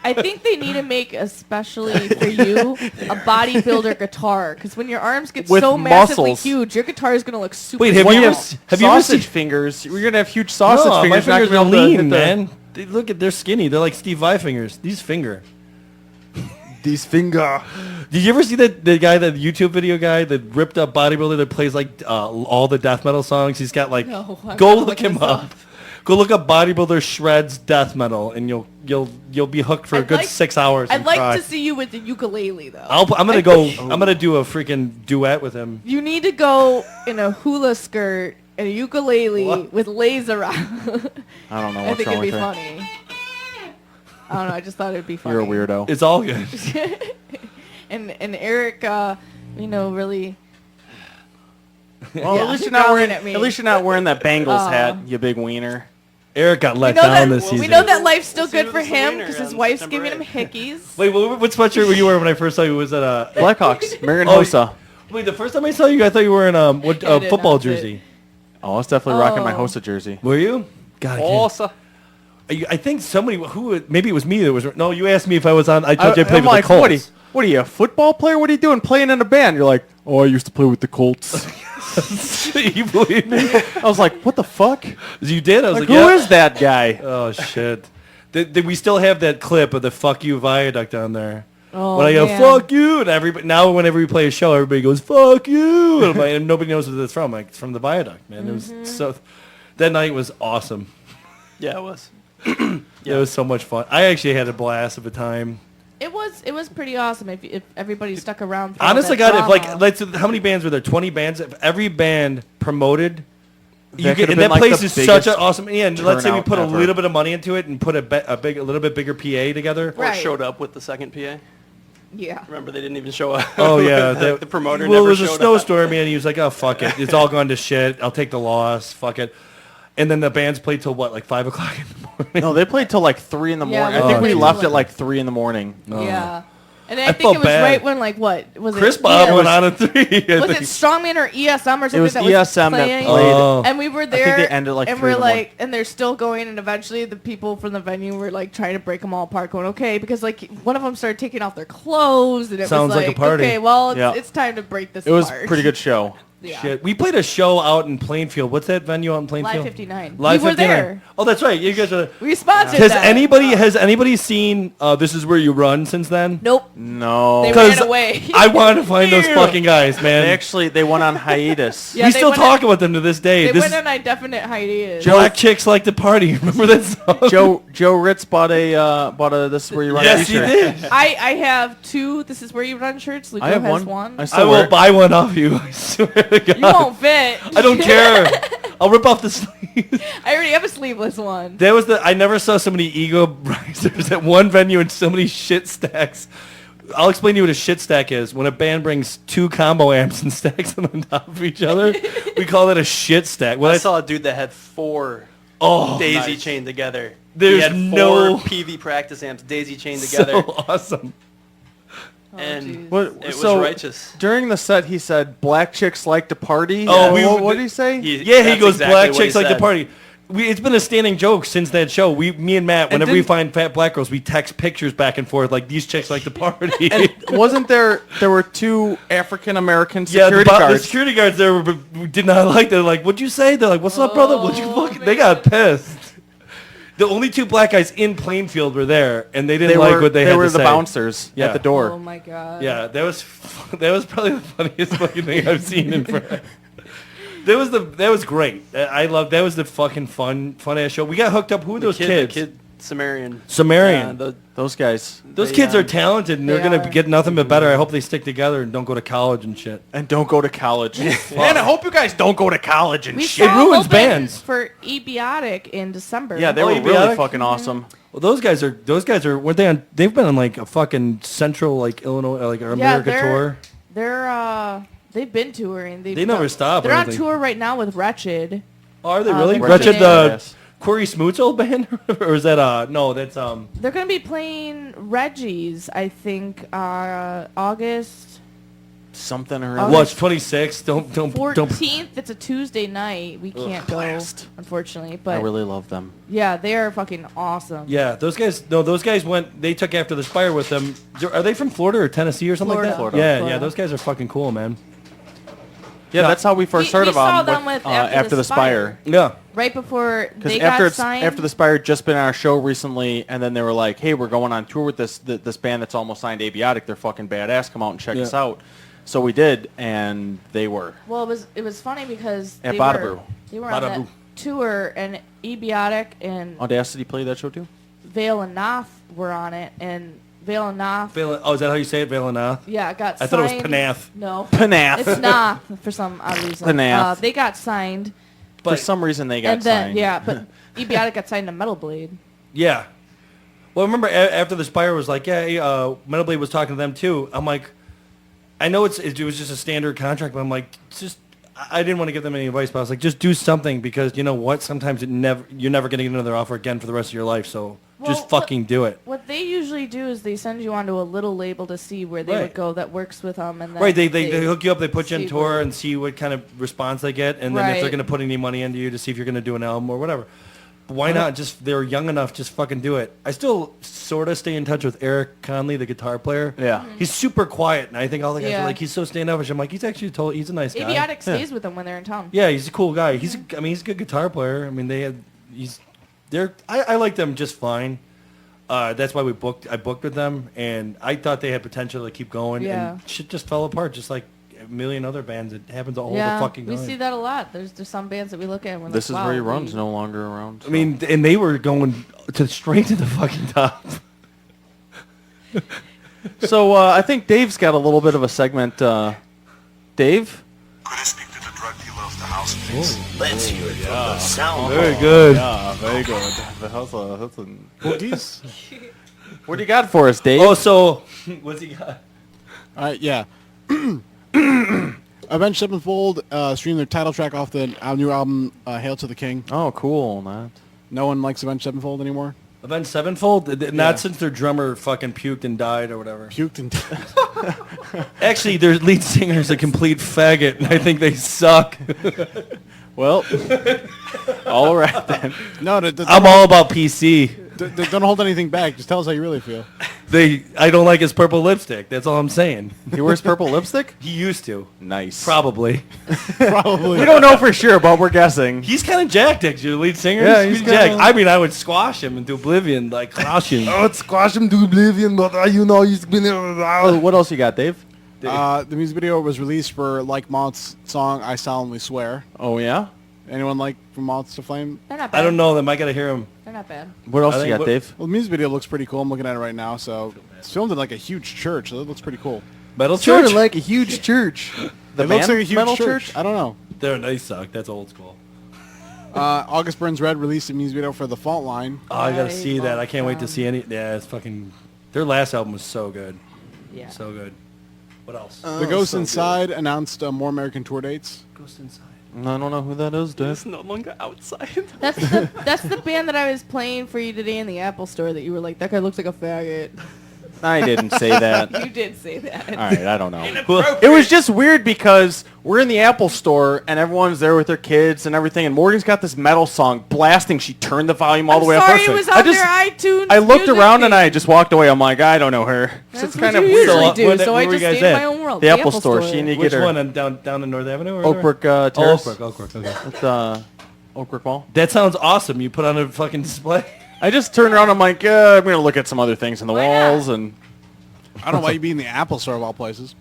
I think they need to make especially for you a bodybuilder guitar because when your arms get With so massively muscles. huge, your guitar is gonna look super. Wait, have When you you ever have have you ever sausage seen? fingers, you're gonna have huge sausage No, fingers. my You're fingers not are gonna be able to lean, hit the- man. Look at they're skinny. They're like Steve Vai fingers. These finger. These finger. Did you ever see the guy, the YouTube video guy, the ripped up bodybuilder that plays like all the death metal songs? He's got like, No, I'm go not look looking him this up. up. Go look up bodybuilder shreds death metal, and you'll be hooked for a I'd good like- 6 hours. I'd and like cry. to see you with the ukulele though. I'm gonna go. I'm gonna do a freaking duet with him. You need to go in a hula skirt and a ukulele What? with laser on. I don't know I what's think wrong it'd be with her. funny. I don't know. I just thought it'd be funny. You're a weirdo. It's all good. And Eric, really. Well, Yeah, at least you're you're not growling wearing. at me. At least you're not wearing that Bengals Aw. hat, you big wiener. Eric got let We know down that this season. we know that life's still We'll see good who for gets the him winner because his on wife's September giving him 8th. hickeys. Wait, what sweatshirt were you wearing when I first saw you? Was that Blackhawks, Marion Oh, Hossa. Wait, the first time I saw you, I thought you were in I did football not fit. jersey. Oh, I was definitely rocking my Oh. Hossa jersey. Were you? God, I can't- Hossa. I think somebody maybe it was me that was. No, you asked me if I was on. I told you I played I'm with like, the Colts. what are you, a football player? What are you doing playing in a band? You're like, oh, I used to play with the Colts. You believe me? I was like, what the fuck? You did. I was Like, like, who yeah. is that guy? Oh shit! We still have that clip of the "fuck you" viaduct on there. Oh, When I go man. "fuck you," and everybody now whenever we play a show, everybody goes "fuck you," and, I'm like, and nobody knows what it's from. Like it's from the viaduct, man. It was so. That night was awesome. Yeah, it was. It was so much fun. I actually had a blast of a time. It was pretty awesome if everybody stuck around. For all Honestly, that God, if drama. let's how many bands were there? 20 bands. If every band promoted, you That get could've and been that like place the is such biggest an awesome. Yeah, and let's say we turnout put a ever. little bit of money into it and put a little bit bigger PA together. Or Right. showed up with the second PA. yeah. Remember, they didn't even show up. Oh yeah, the promoter Well, never it was a showed up. snowstorm, and he was like, "Oh fuck it, it's all gone to shit. I'll take the loss. Fuck it." And then the bands played till what, like 5 o'clock in the morning. No, they played till like 3 in the Yeah, morning. they I think played we till left like- at like 3 in the morning. Yeah. And I I think felt it was bad. right when what was Chris it? Bob ES went on at 3. Was it Strongman or ESM or something was that ESM that playing? played. Oh. And we were think there, they ended, like, and 3 in we're the morning. like, and they're still going, and eventually the people from the venue were like trying to break them all apart, going, okay, because like one of them started taking off their clothes, and it Sounds was like a party. okay, well, Yeah. it's time to break this It was apart. a pretty good show. Yeah. Shit, we played a show out in Plainfield. What's that venue out in Plainfield? Live 59. Live we were 59. there. Oh, that's right. You guys are. We sponsored Has that. anybody seen This Is Where You Run since then? Nope. No. They Because ran away. I want to find those fucking guys, man. They went on hiatus. Yeah, we they still went talk on- about them to this day. They This went on a definite hiatus. Black chicks like to party. Remember that song? Joe Ritz bought a This Is Where You Run Yes, he t-shirt. did. I have 2 This Is Where You Run shirts. Luco I have has one. one. I I still will wear it. buy one off you. I swear to God. You won't fit. I don't care. I'll rip off the sleeves. I already have a sleeveless one. That was I never saw so many ego risers at one venue and so many shit stacks. I'll explain to you what a shit stack is. When a band brings 2 combo amps and stacks them on top of each other, we call that a shit stack. Well, I that's, saw a dude that had 4 oh, daisy nice. chained together. There's he had 4 no- PV practice amps daisy chained So together. awesome. and geez. What, it was so righteous. during the set, he said, "Black chicks like to party." Oh, what did he say? Yeah, he That's goes, exactly black what chicks he like to said. party. It's been a standing joke since that show. Me and Matt, whenever we didn't- find fat black girls, we text pictures back and forth like these chicks like to party. And wasn't there were two African American yeah, security the guards? security guards there did not like that. They're like, "What'd you say?" They're like, "What's up, brother? What'd you Oh, fucking?" They got pissed. The only two black guys in Plainfield were there, and they didn't They like were what they had were to the say. bouncers Yeah. at the door. Oh my god. Yeah, that was probably the funniest fucking thing I've seen in forever. That was great. I love that was the fucking fun ass show. We got hooked up. Who are those kids? The kid Sumerian. Sumerian. Those guys. Those They, kids are talented, and they're They gonna are. get nothing but better. I hope they stick together and don't go to college and shit. And don't go to college. And I hope you guys don't go to college and We shit. saw ruins open bands. for Ebiotic in December. Yeah, they Oh, were you really biotic? fucking awesome. Well, those guys are. Weren't they on? They've been on like a fucking Central, like Illinois, like America tour. They've been touring. They never stop, They're I on don't think. tour right now with Wretched. Oh, are they really? they're Wretched, playing- the Yes. Corey Smoot's old band, or is that no? That's They're gonna be playing Reggie's, I think, August Something or Oh, other. What's 26? Don't 14th. It's a Tuesday night. We can't go, blast. unfortunately. I But really love them. yeah, they are fucking awesome. Yeah, those guys. No, those guys went. They took After the Spire with them. Are they from Florida or Tennessee or something Florida. like that? Florida. Yeah, Florida. yeah. Those guys are fucking cool, man. Yeah, that's how we first heard we about saw them them with After After the the Spire. Yeah. Right before Because they after got signed. After the Spire had just been on our show recently, and then they were like, "Hey, we're going on tour with this band that's almost signed Abiotic. They're fucking badass. Come out and check Yeah. us out." So we did, and they were. Well, it was funny because At they Bada were they were on Bada that Boo. tour, and Ebiotic and Audacity played that show too. Vale and Noth were on it, and Vale and Noth, Oh, is that how you say it, Valanath? yeah, got I signed. thought it was Panath. No, Panath. it's Noth for some odd reason. Panath. They got signed, For some reason, they got and then signed. yeah, but Ebiotic got signed to Metal Blade. Yeah. Well, remember After the Spire was like, yeah, Metal Blade was talking to them too. I'm like, I know it was just a standard contract, but I'm like, I didn't want to give them any advice, but I was like, just do something because you know what? Sometimes you're never going to get another offer again for the rest of your life. So just Well, fucking do it. What they usually do is they send you onto a little label to see where they Right. would go that works with them, and then Right, they hook you up, they put you on see tour where- and see what kind of response they get, and then if they're Right. going to put any money into you to see if you're going to do an album or whatever. But why not? They're young enough, just fucking do it. I still sort of stay in touch with Eric Conley, the guitar player. Yeah. He's super quiet, and I think all the guys Yeah. are like, he's so standoffish. I'm like, he's actually he's a nice guy. Ebiotic stays with them when they're in town. Yeah, he's a cool guy. He's a good guitar player. I mean, I like them just fine. That's why I booked with them, and I thought they had potential to keep going, Yeah. and shit just fell apart, just like a million other bands. It happens all Yeah, the fucking we time. see that a lot. There's some bands that we look at and we're This is like, where he wow, runs. No longer around. I mean, and they were going straight to the fucking top. So I think Dave's got a little bit of a segment. Dave. Could I speak to the drug dealer of the house, please? Let's hear it from the sound. Very good. Yeah, very good. Boogies. What do you got for us, Dave? Oh, so what's he got? Yeah. Avenged Sevenfold streamed their title track off the new album, Hail to the King. Oh, cool, man. No one likes Avenged Sevenfold anymore. Avenged Sevenfold? Yeah. Not since their drummer fucking puked and died or whatever. Puked and Actually, their lead singer's a complete faggot, and I think they suck. Well, all right then. no, I'm all about PC. don't hold anything back. Just tell us how you really feel. I don't like his purple lipstick. That's all I'm saying. He wears purple lipstick? He used to. Nice. Probably. Probably. We don't know for sure, but we're guessing. He's kind of jacked, actually, the lead singer. Yeah, he's he's jacked. kinda- I mean, I would squash him into oblivion, like crush him. would squash him to oblivion, but he's been. What else you got, Dave? The music video was released for Like Moth's song "I Solemnly Swear." Oh yeah. Anyone like From Moths to Flame? They're not bad. I don't know them. I got to hear him. They're not bad. What else I you think got, what- Dave? Well, the music video looks pretty cool. I'm looking at it right now. So it's filmed in like a huge church. So it looks pretty cool. Metal Sort Church? of like a huge church. The It looks band like a huge Metal church. I don't know. They suck. That's old school. August Burns Red released a music video for The Fault Line. Oh, I got to I see that. I can't wait to love see any. Yeah, it's fucking. Their last album was so good. Yeah. So good. What else? The Ghost Inside announced more American tour dates. Ghost Inside. I don't know who that is, Dave. It's no longer outside. That's the band that I was playing for you today in the Apple store that you were like, that guy looks like a faggot. I didn't say that. You did say that. All right, I don't know. It was just weird because we're in the Apple store and everyone's there with their kids and everything, and Morgan's got this metal song blasting. She turned the volume all the way up. Sorry, it was on their iTunes. I looked music around and feed. I just walked away. I'm like, I don't know her. That's It's what kind of you weird. usually do. Where So were I you just guys stayed in at? my own world. The Apple store. She need to Which get her. one? Down in North Avenue? Or Oak Brook whatever? Terrace. Oak Brook. Okay. It's, Oak Brook Mall. That sounds awesome. You put on a fucking display. I just turned around. I'm like, I'm gonna look at some other things on the Why not? walls, and I don't know why you'd be in the Apple store of all places.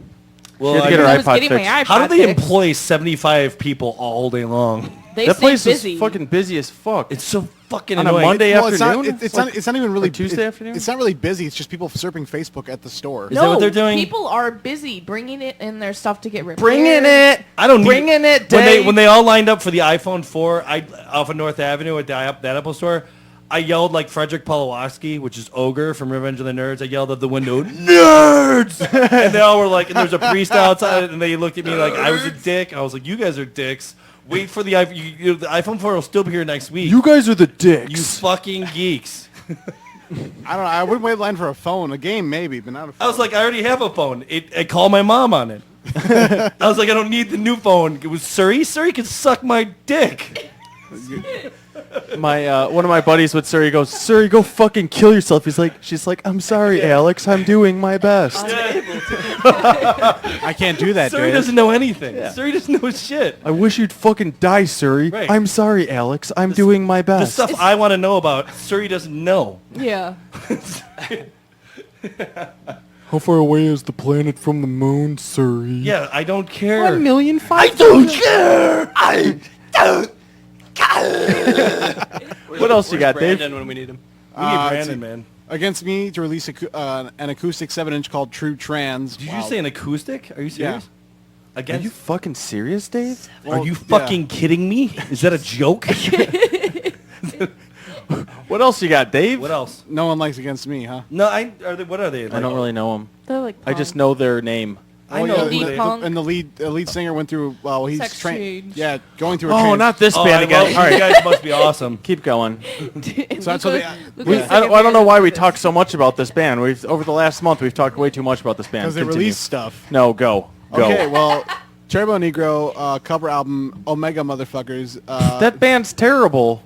Well, She had to I get her mean, I was iPod getting fixed. my iPod how do they fixed. employ 75 people all day long? They that stay place busy. is fucking busy as fuck. It's so fucking On a annoying. Monday Well, it's not. afternoon? It's not even really like Tuesday afternoon? It's not really busy. It's just people surfing Facebook at the store. Is that what they're doing? People are busy bringing it in their stuff to get repaired. Bringing it. I don't Bringing need, it, when Dave. they all lined up for the iPhone 4 off of North Avenue at that Apple store. I yelled like Frederick Polowoski, which is Ogre from Revenge of the Nerds. I yelled at the window, "Nerds!" And they all were like, and there's a priest outside, and they looked at me like I was a dick. I was like, "You guys are dicks. Wait for the iPhone. The iPhone 4 will still be here next week. You guys are the dicks. You fucking geeks." I don't know. I wouldn't wait in line for a phone. A game maybe, but not a phone. I was like, I already have a phone. I called my mom on it. I was like, I don't need the new phone. It was Surrey. Surrey can suck my dick. My one of my buddies with Surrey goes, Surrey, go fucking kill yourself. She's like, I'm sorry, Alex. I'm doing my best. I can't do that, Surrey dude. doesn't know anything. Surrey doesn't know shit. I wish you'd fucking die, Surrey. Right. I'm sorry, Alex. I'm doing my The best. stuff I want to know about, Surrey doesn't know. Yeah. How far away is the planet from the moon, Surrey? Yeah, I don't care. 1,000,005. I don't care. I don't. What else you got, Dave? Brandon when we need him. We need let's Brandon, see. man. Against me to release an acoustic 7-inch called True Trans. Did you Wow. say an acoustic? Are you serious? Are Against? you fucking serious, Dave? Are you yeah. fucking kidding me? Is that a joke? What else you got, Dave? What else? No one likes Against Me, huh? No, what are they? I don't really know them. They're like I just punk. know their name. I know Indie who they- punk. And the lead singer went through. Well, he's Sex change. Yeah, going through. Oh, not this Oh, band I again. love, All you right, guys must be awesome. keep going. So that's what they- I don't know why we talk so much about this band. Over the last month, we've talked way too much about this band. because they Continue. release stuff. No, go. Okay, well, Turbo Negro cover album Omega Motherfuckers. That band's terrible.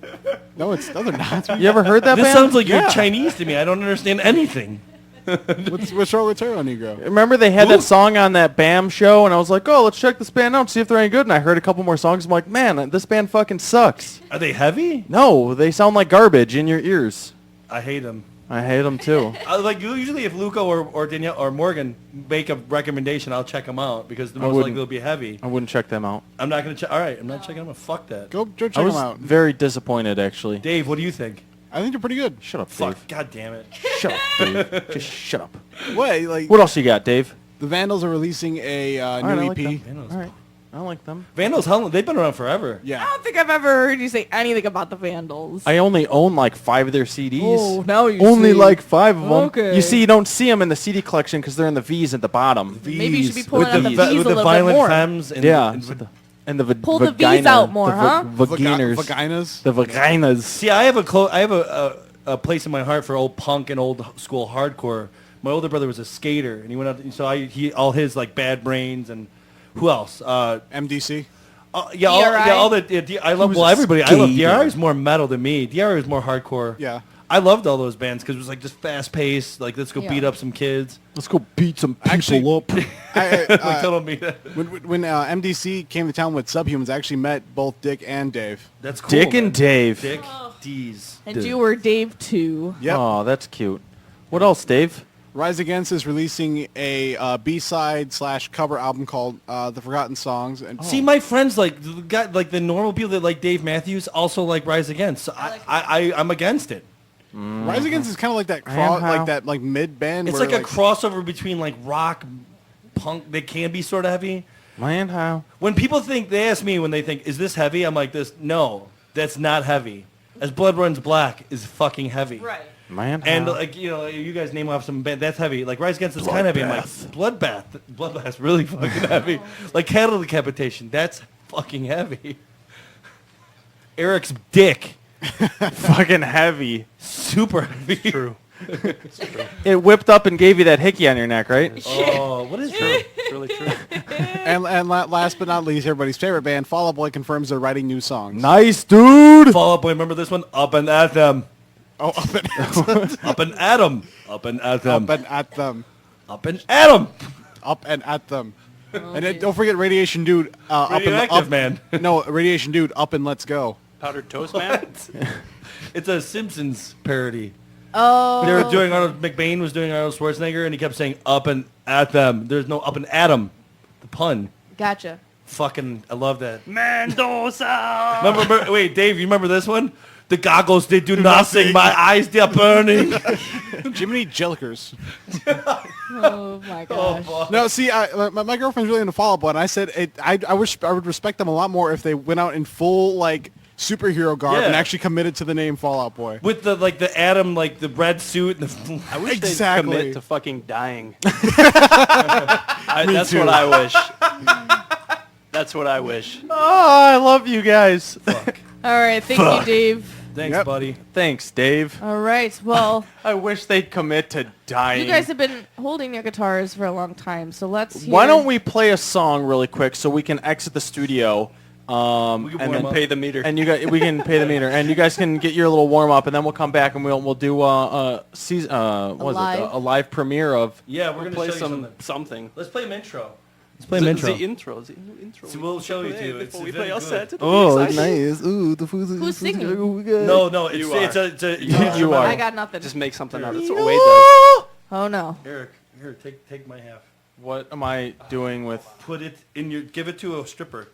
No, they're not. You ever heard that This band? sounds like Yeah. you're Chinese to me. I don't understand anything. What's wrong with Turbo Negro? Remember they had that song on that BAM show, and I was like, oh, let's check this band out, see if they're any good. And I heard a couple more songs. I'm like, man, this band fucking sucks. Are they heavy? No, they sound like garbage in your ears. I hate them. I hate them too. Like usually, if Luca or Danielle or Morgan make a recommendation, I'll check them out because the most wouldn't. likely they'll be heavy. I wouldn't check them out. I'm not gonna check. All right, I'm not checking them out. Fuck that. Go check I was them out. very disappointed, actually. Dave, what do you think? I think they're pretty good. Shut up, Fuck. Dave. God damn it. Shut up, Dave. Just shut up. What? Like What else you got, Dave? the Vandals are releasing a All new right, I EP. like them. Vandals. All right, I like them. Vandals, hell, they've been around forever. I Yeah. don't think I've ever heard you say anything about the Vandals. I only own like 5 of their CDs. Oh, now you only see. like 5 of them. Okay. You see, you don't see them in the CD collection because they're in the V's at the bottom. Maybe you should be V's. pulling with out the, the va- V's with a the little bit violent more. femmes and Yeah. and- And the Pull the vagina, V's out more, the huh? Vaginers. Vaginas. The vaginas. See, I have a place in my heart for old punk and old school hardcore. My older brother was a skater, and he went out. So all his like Bad Brains and who else? MDC. All the. I love. was Well, a everybody. I love. skater. DRI is more metal than me. DRI is more hardcore. Yeah. I loved all those bands because it was like just fast paced. Like let's go Yeah. beat up some kids. Let's go beat some people Actually- up. Like tell me that. When MDC came to town with Subhumans, I actually met both Dick and Dave. That's cool. Dick man. and Dave. Dick D's. And you were Dave too. Yep. Oh, that's cute. What else, Dave? Rise Against is releasing a B-side / cover album called The Forgotten Songs. And See, my friends like the guy, like the normal people that like Dave Matthews also like Rise Against. So I'm against it. Rise Against is kind of like that am how. like mid band. It's where, like a crossover between like rock, punk. They can be sort of heavy. Man, how? When people think, they ask me when they think, is this heavy? I'm like this. No, that's not heavy. As Blood Runs Black is fucking heavy. Right. Man, how? And like you guys name off some band that's heavy. Like Rise Against is kind of heavy. I'm like Bloodbath's really fucking heavy. Like Cattle Decapitation, that's fucking heavy. Eric's Dick, fucking heavy. super heavy. True. It whipped up and gave you that hickey on your neck, right? Oh, what is that? It's really true. And last but not least, everybody's favorite band, Fall Out Boy, confirms they're writing new songs. Nice, dude. Fall Out Boy, remember this one? Up and at them. Oh, up and at them. Up and at them. Up and at them. Up and at them. Up and at them. Up and at them. And then don't forget Radiation Dude. Radioactive Man. No, Radiation Dude, Up and Let's Go. Powdered Toast Man? It's a Simpsons parody. Oh. They were doing Arnold McBain was doing Arnold Schwarzenegger, and he kept saying up and at them. There's no up and at 'em. The pun. Gotcha. Fucking, I love that. Mendoza! Remember, wait, Dave, you remember this one? The goggles, they do nothing. My eyes, they're burning. Jiminy Jillikers. Oh my gosh. No, see, my girlfriend's really into Fall Out Boy, and I said I wish I would respect them a lot more if they went out in full like superhero garb and Yeah. actually committed to the name Fall Out Boy. With the the Adam, like the red suit and the. I wish Exactly. they'd commit to fucking dying. That's what I wish. That's what I wish. Oh, I love you guys. All right. Thank you, Dave. Thanks, Yep. buddy. Thanks, Dave. All right. Well, I wish they'd commit to dying. you guys have been holding your guitars for a long time, so let's hear. Why don't we play a song really quick so we can exit the studio, We can and warm then up. Pay the meter. and we can pay the meter, and you guys can get your little warm up, and then we'll come back and we'll do a live premiere of. Yeah, we're gonna play show you some something. something. Let's play an intro. Let's play an intro. The intro. The intro. So we'll show you two. It's Before we very play our good. set. Oh, nice. Ooh, the food's Who's singing? No, it's You it's are. a You are. I got nothing. Just make something up. That's what Wade does. Oh no. Eric, here, take my half. What am I doing with? Put it in your. Give it to a stripper.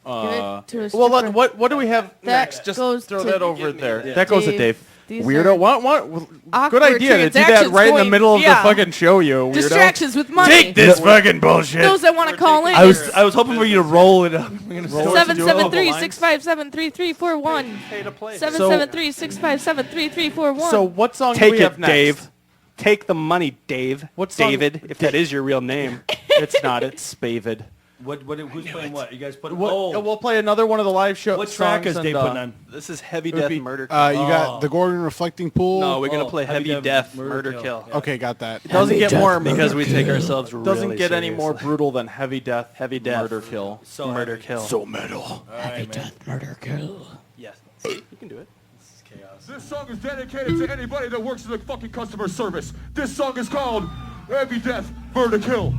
Give it to a Well, stripper. what do we have That next? Just goes throw to- that over Give me there. it. That goes to Dave, Dave. these Weirdo. are What? Good awkward idea to do that transactions right in the going- middle of yeah. the fucking show, you weirdo. Distractions with money. Take this fucking bullshit. Those that want to call in. I was hoping for you to roll it up. Roll it. 773-657-3341. Pay to play. 773-657-3341. So what song do Take we have it, next? Dave. Take the money, Dave. What song- David, if that is your real name. It's not. It's Spavid. Who's playing what? You guys put. We'll play another one of the live show. What track songs is Dave and, putting on? This is Heavy would Death be- Murder Kill. You got the Gordon Reflecting Pool. No, we're going to play Heavy Heavy Death Death Murder Murder Kill. Kill. Yeah. Okay, got that. It doesn't get more Because we take ourselves really doesn't get any more seriously. brutal than Heavy Death. Heavy Death. Murder Kill. So Murder heavy. Kill. So metal. Heavy Death Murder Kill. Yes. You can do it. This is chaos. This song is dedicated to anybody that works in the fucking customer service. This song is called Heavy Death Murder Kill.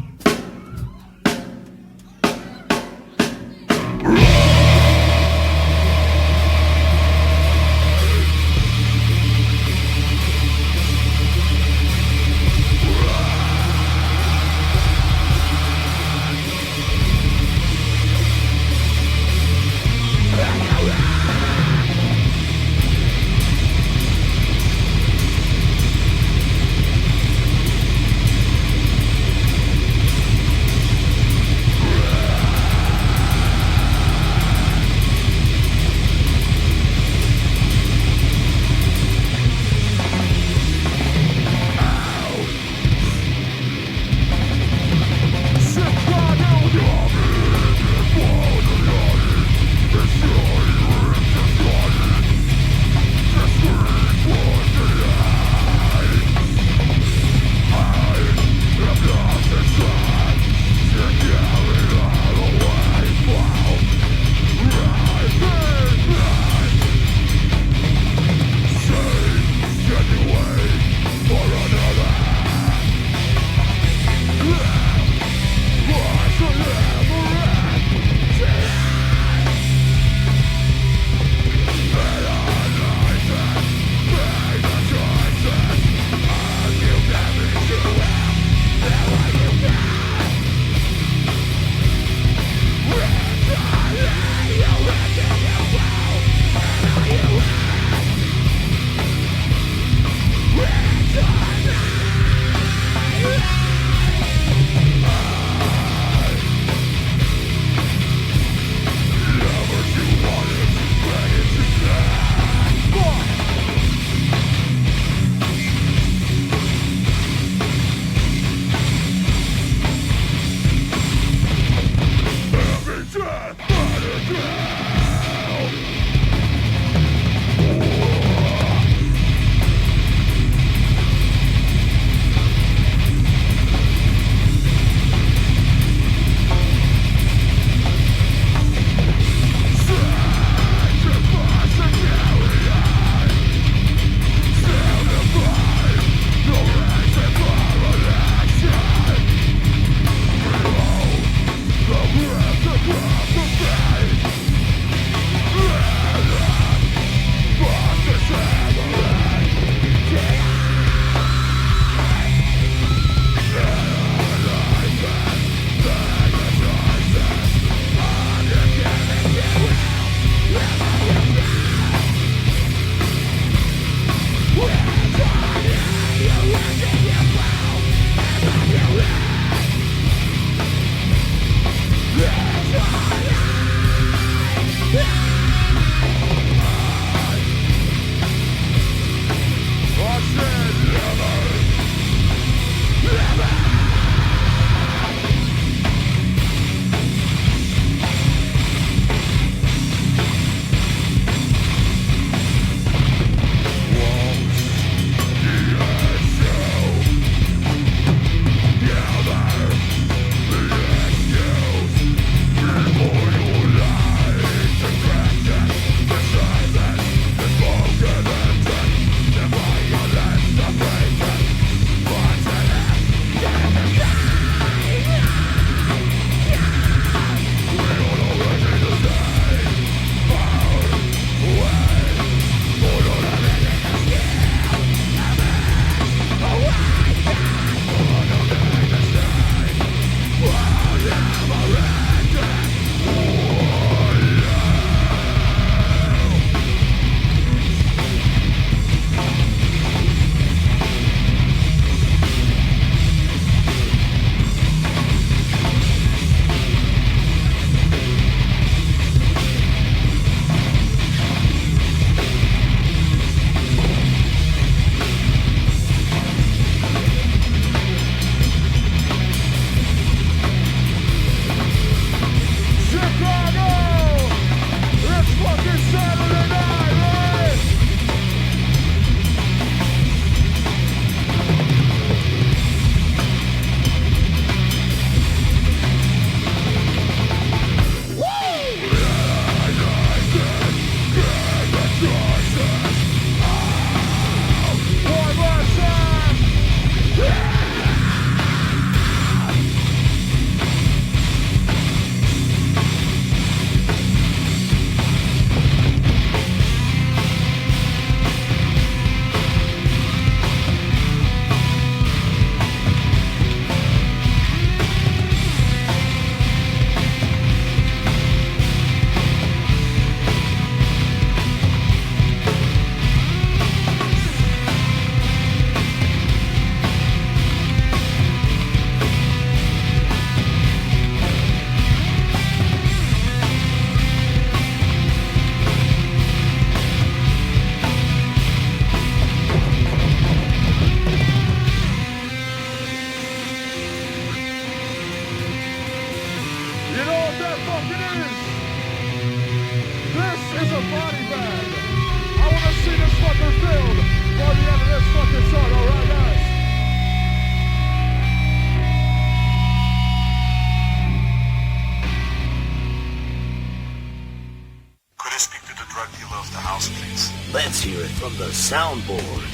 Soundboard.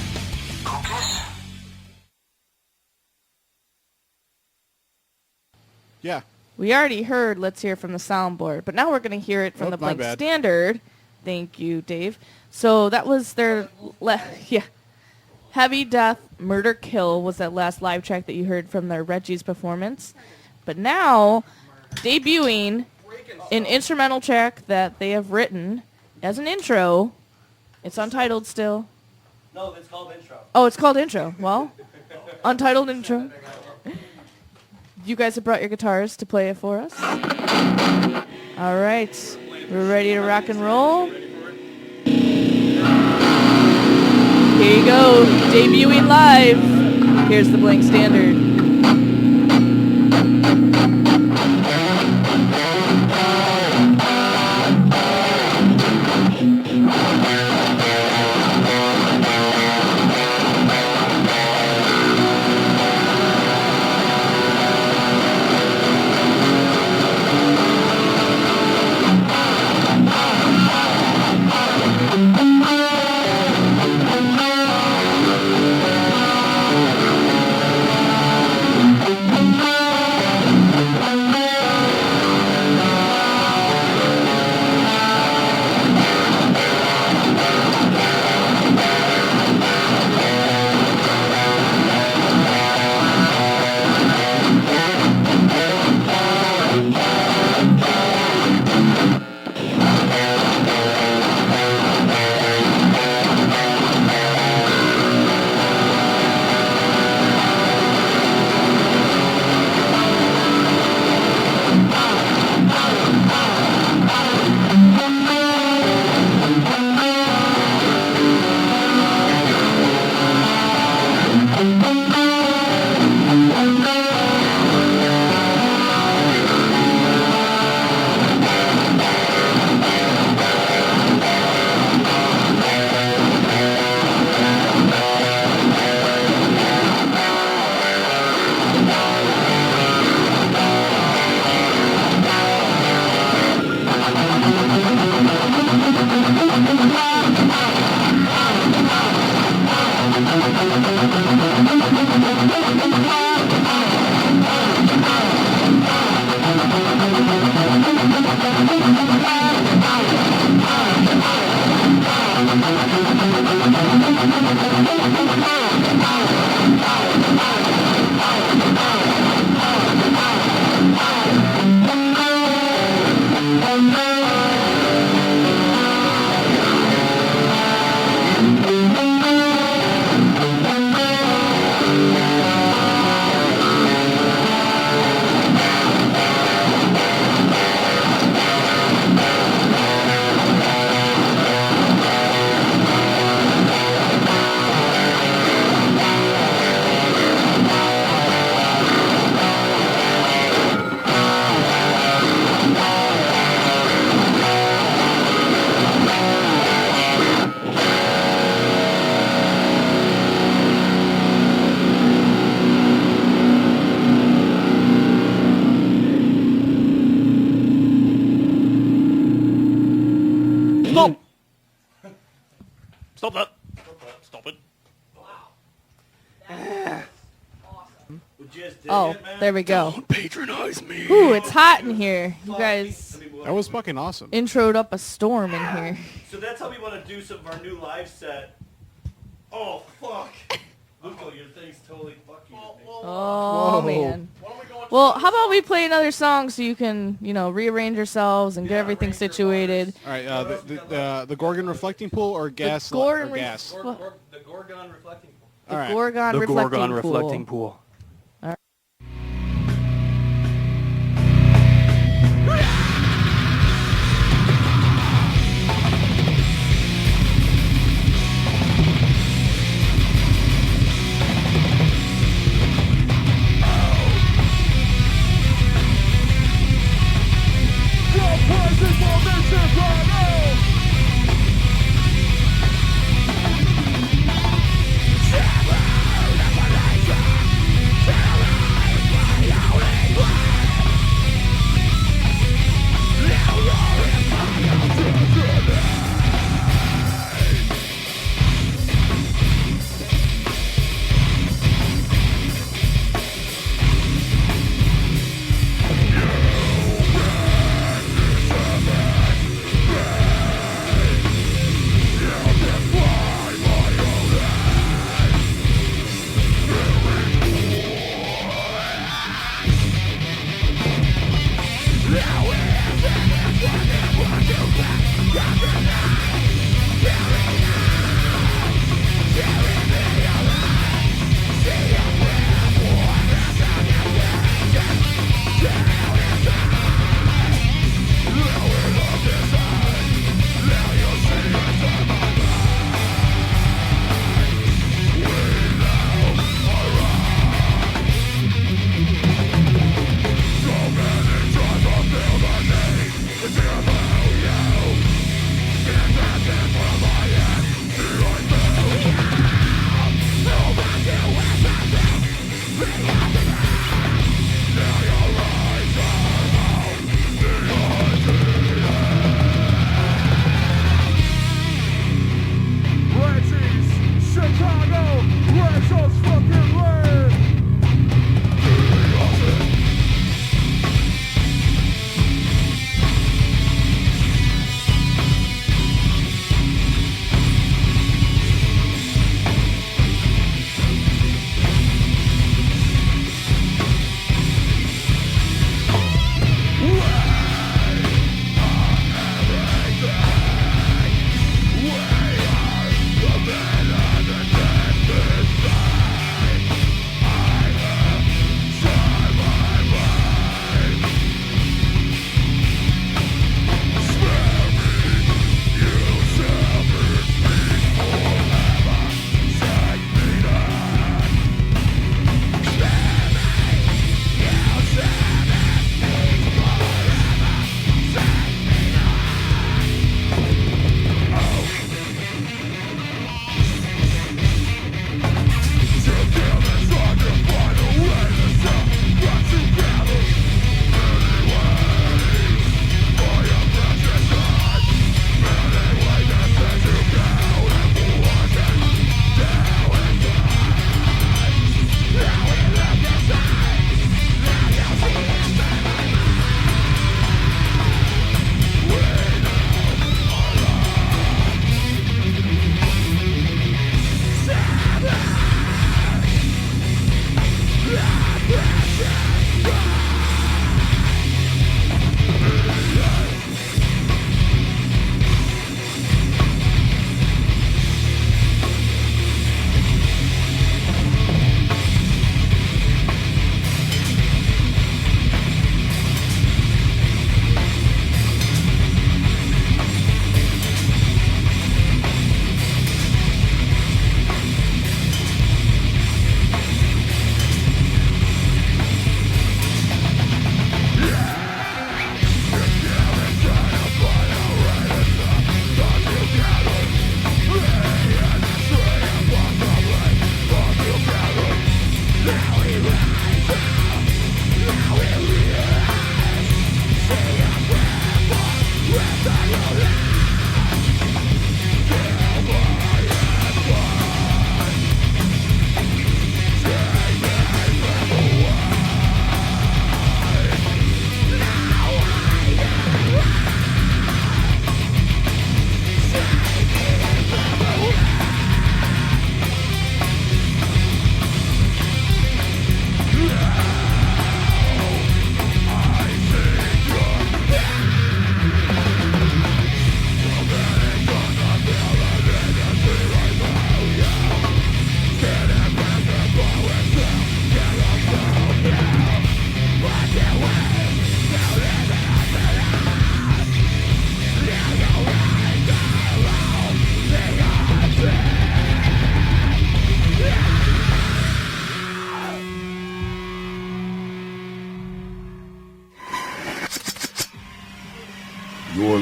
Cookies? Yeah. We already heard Let's Hear From the Soundboard, but now we're going to hear it from Oh, the my Blank bad. Standard. Thank you, Dave. So that was their, yeah. Heavy Death, Murder, Kill was that last live track that you heard from their Reggie's performance. But now, debuting an instrumental track that they have written as an intro. It's untitled still. No, it's called intro. Oh, it's called intro. Well, untitled intro. You guys have brought your guitars to play it for us. All right. We're ready to rock and roll. Here you go. Debuting live. Here's the Blank Standard. Stop. Stop that. Stop it. Oh, there we go. Patronize me. Ooh, it's hot in here. You guys That was fucking awesome. introed up a storm in here. So that's how we want to do some of our new live set. Oh, fuck. Luco, your thing's totally fucking. Oh, Whoa. man. Well, how about we play another song so you can, rearrange yourselves and get everything situated. All right, the Gorgon reflecting pool or gas? Gorgon or gas? The Gorgon reflecting pool. All right. Gorgon reflecting pool. pool.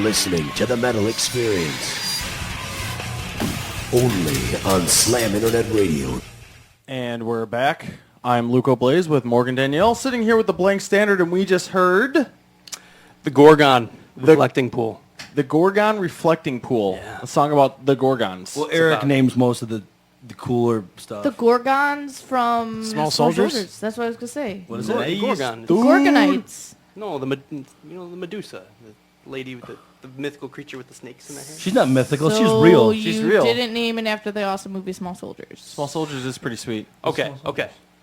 listening to The Metal Experience. Only on Slam Internet Radio. And we're back. I'm Luco Blaze with Morgan Danielle, sitting here with the Blank Standard, and we just heard The Gorgon Reflecting Pool. the Gorgon Reflecting Pool, a song about the Gorgons. Well, Eric names most of the cooler stuff. The Gorgons from Small Soldiers? That's what I was gonna say. What is The it? Gorgon. Gorgonites. No, the Medusa, the lady with the mythical creature with the snakes in her hair. She's not mythical. So She's real. She's you real. didn't name it after the awesome movie Small Soldiers. Small Soldiers is pretty sweet. Okay.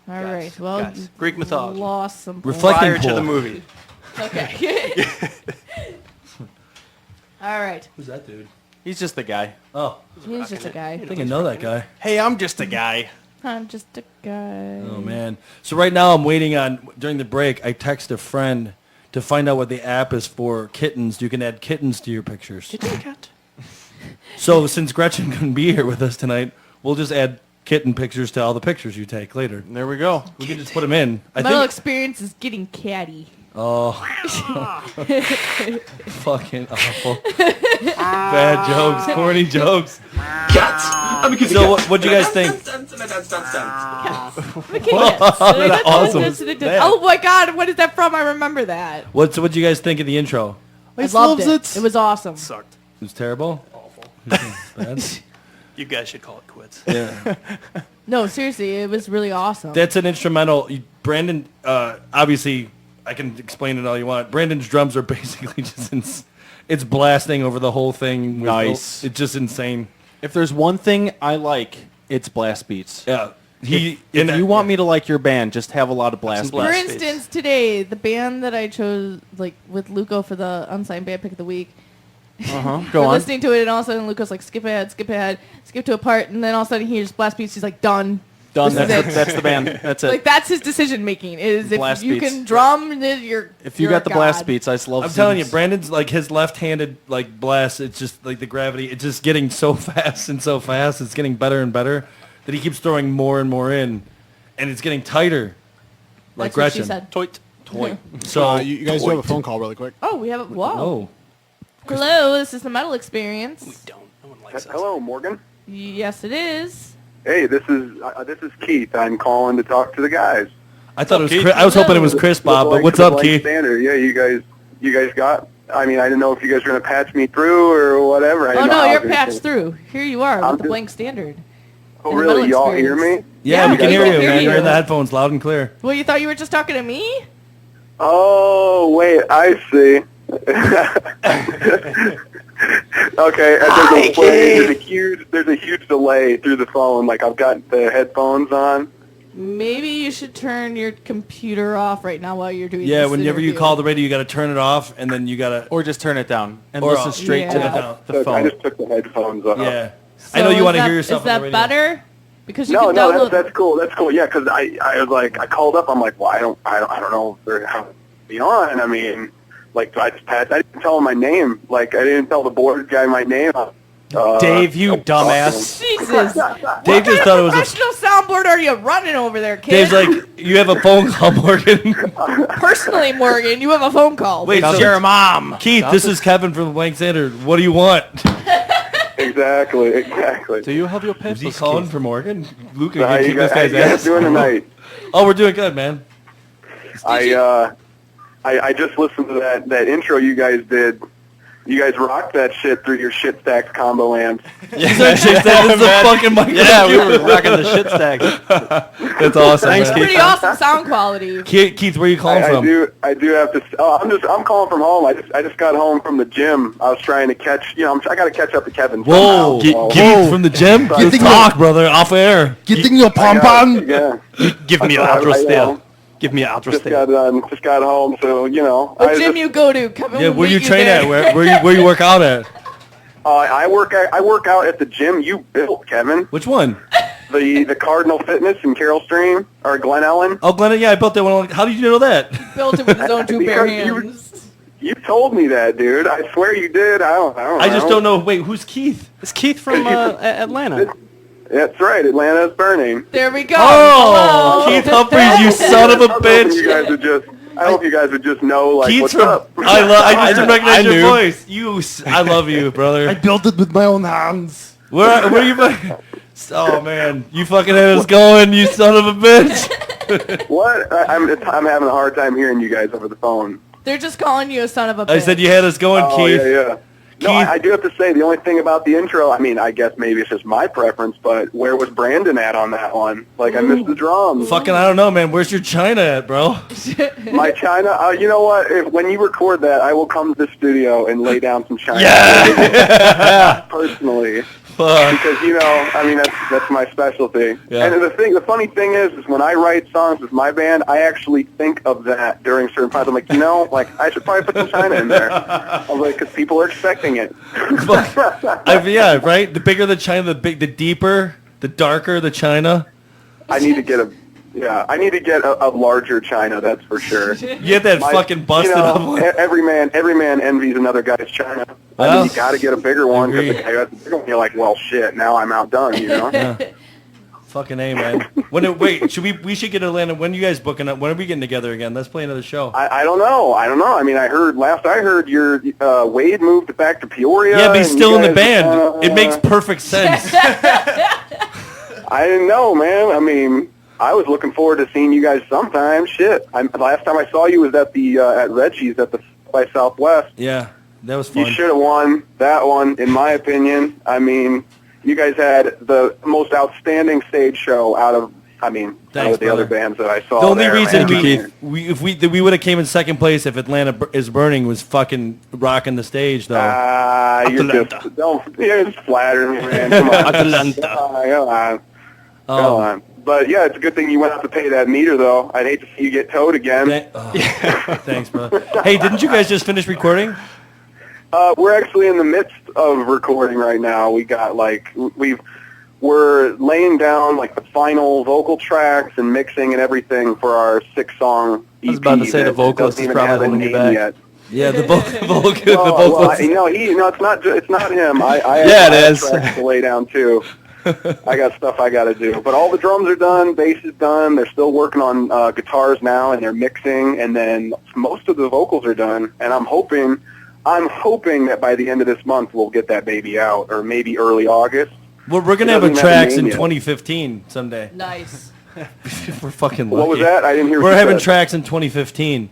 All right. Well, guys. you Greek mythology. lost some points. Reflecting Prior to pool. the movie. Okay. All right. Who's that dude? He's just the guy. Oh, He's just a guy. I think I know that guy. Hey, I'm just a guy. I'm just a guy. Oh man. So right now I'm waiting on, during the break, I text a friend to find out what the app is for kittens. You can add kittens to your pictures. So since Gretchen couldn't be here with us tonight, we'll just add kitten pictures to all the pictures you take later. There we go. We can just put them in. I Metal think. Experience is getting catty. Oh. Fucking awful. Bad jokes, corny jokes. So what'd you guys think? That's awesome. Oh my god, what is that from? I remember that. What'd you guys think of the intro? I loved it. It was awesome. Sucked. It was terrible. Awful. Bad. You guys should call it quits. Yeah. No, seriously, it was really awesome. That's an instrumental. Brandon, obviously, I can explain it all you want. Brandon's drums are basically just, it's blasting over the whole thing. Nice. It's just insane. If there's one thing I like, it's blast beats. Yeah. If you want me to like your band, just have a lot of blast Some beats. For blast beats. instance, today, the band that I chose, like, with Luco for the unsigned band pick of the week, Go we're on. listening to it, and all of a sudden Luco's like, skip ahead, skip to a part, and then all of a sudden he hears blast beats, he's like, done. Done. This is That's, it. that's the band. That's it. Like, that's his decision making, is if Blast you beats. can drum, then you're if you you're got a the blast god. beats, I just love I'm telling you, Z's. Brandon's, like, his left-handed, like, blast, it's just, like, the gravity, it's just getting so fast and so fast. It's getting better and better that he keeps throwing more and more in, and it's getting tighter. Like That's what she Gretchen. said. Toit. Toy. So, You guys do have a phone call really quick. Oh, we have a, whoa. oh. Hello, this is the Metal Experience. Don't. No one likes us. Hello, Morgan. Yes, it is. Hey, this is Keith. I'm calling to talk to the guys. I thought it was Keith? Chris. I was hoping it was Chris, Bob, but what's The up, Blank Keith? Standard. Yeah, you guys got. I mean, I didn't know if you guys were gonna patch me through or whatever. I Oh, didn't know no, how you're it was patched through. Here you are I'm with the just- blank standard. Oh, in the really? Metal Y'all hear Experience. me? Yeah, Yeah, we can we hear can you, hear man. you. You're in the headphones loud and clear. Well, you thought you were just talking to me? Oh, wait. I see. Okay. There's a huge delay through the phone. Like I've got the headphones on. Maybe you should turn your computer off right now while you're doing Yeah, this whenever you interview. call the radio, you got to turn it off, and then you got to. Or just turn it down and Or listen off. straight to Yeah. the I phone. just took the headphones off. Yeah. So I know you is want to that- hear yourself Is that on the radio. better? Because you No, can no, download... that's cool. That's cool. Yeah, because I was like, I called up. I'm like, well, I don't know if they're how to be on. I mean, like, I didn't tell them my name. Like, I didn't tell the board guy my name. Dave, you dumbass. Jesus. Dave just thought it was a. Professional soundboard are you running over there, kid? Dave's like, you have a phone call, Morgan. Personally, Morgan, you have a phone call. Wait, Tell so your mom. Keith, this is Kevin from the Blank Standard. What do you want? Exactly. Do you have your Is he papers? calling Keith? for Morgan? Luke, How are you you kick this guys, guy's how you guys ass? doing tonight? Oh, we're doing good, man. I just listened to that intro you guys did. You guys rocked that shit through your shit stacks combo amps. This is the fucking microphone. Yeah, we were rocking the shit stacks. That's awesome. Thanks, man. Keith. Pretty awesome sound quality. Keith, where are you calling from? I do have to. Oh, I'm calling from home. I just got home from the gym. I was trying to catch. I got to catch up to Kevin. Whoa, somehow. Keith from the gym? Let's talk, brother, off air. Getting your I got- Yeah. Give me an I- outro I- still. Give me an outro Just still. got home, so What gym you go to? Kevin Yeah, will where meet you train there. at? Where you work out at? I work out at the gym you built, Kevin. Which one? The Cardinal Fitness in Carroll Stream or Glen Ellen. Oh, Glenn, yeah, I built that one. How did you know that? Built it with his own two bare Because you- hands. You told me that, dude. I swear you did. I don't know. I just don't know. Wait, who's Keith? It's Keith from Atlanta. That's right. Atlanta's burning. There we go. Oh, Hello. Keith Humphreys, you son of a I was hoping You bitch. guys would just. I hope you guys would just know, like, Keith's what's from. up. I just recognize your knew. voice. I love you, brother. built it with my own hands. Where are you? Oh man, you fucking had us going, you son of a bitch. What? I'm having a hard time hearing you guys over the phone. They're just calling you a son of a bitch. I said you had us going, Oh, Keith. yeah. No, Keith- I do have to say, the only thing about the intro, I mean, I guess maybe it's just my preference, but where was Brandon at on that one? Like, I missed the drums. Fucking, I don't know, man. Where's your China at, bro? My China, you know what? When you record that, I will come to the studio and lay down some China. Personally. Fuck. Because, you know, I mean, that's my specialty. Yeah. And the funny thing is when I write songs with my band, I actually think of that during certain parts. I'm like, you know, like, I should probably put some China in there. I was like, because people are expecting it. Yeah, right. The bigger the China, the deeper, the darker the China. I need to get a larger China, that's for sure. You get that fucking busted you know, up one. every man envies another guy's China. I Well, mean, you got to get a bigger one because agree. the guy who has the bigger one, you're like, well, shit, now I'm outdone, you know? Fucking A, man. Wait, we should get Atlanta. When are you guys booking up? When are we getting together again? Let's play another show. I don't know. I mean, I heard your Wade moved back to Peoria. Yeah, but he's and still you in the guys, band. It makes perfect sense. I didn't know, man. I mean, I was looking forward to seeing you guys sometime. Shit, last time I saw you was at the at Reggie's at the by Southwest. Yeah, that was You fun. should have won that one, in my opinion. I mean, you guys had the most outstanding stage show out of Thanks, the brother. other bands that I saw. The only there, reason man. we would have came in second place if Atlanta is Burning was fucking rocking the stage though. You're just flattering me, man. Come on. Atlanta. Come on. Come on. But yeah, it's a good thing you went out to pay that meter, though. I'd hate to see you get towed again. Thanks, brother. Hey, didn't you guys just finish recording? We're actually in the midst of recording right now. We got we're laying down like the final vocal tracks and mixing and everything for our 6-song EP. I was about to say the that vocalist doesn't is even probably have a holding you name back. yet. Yeah, the vocal. Well, it's not him. I Yeah, have it is. tracks to lay down too. I got stuff I got to do, but all the drums are done, bass is done. They're still working on guitars now, and they're mixing, and then most of the vocals are done. And I'm hoping that by the end of this month we'll get that baby out, or maybe early August. We're gonna It have doesn't have a tracks name in yet. 2015 someday. Nice. We're fucking lucky. What was that? I didn't hear. What We're you having said. tracks in 2015.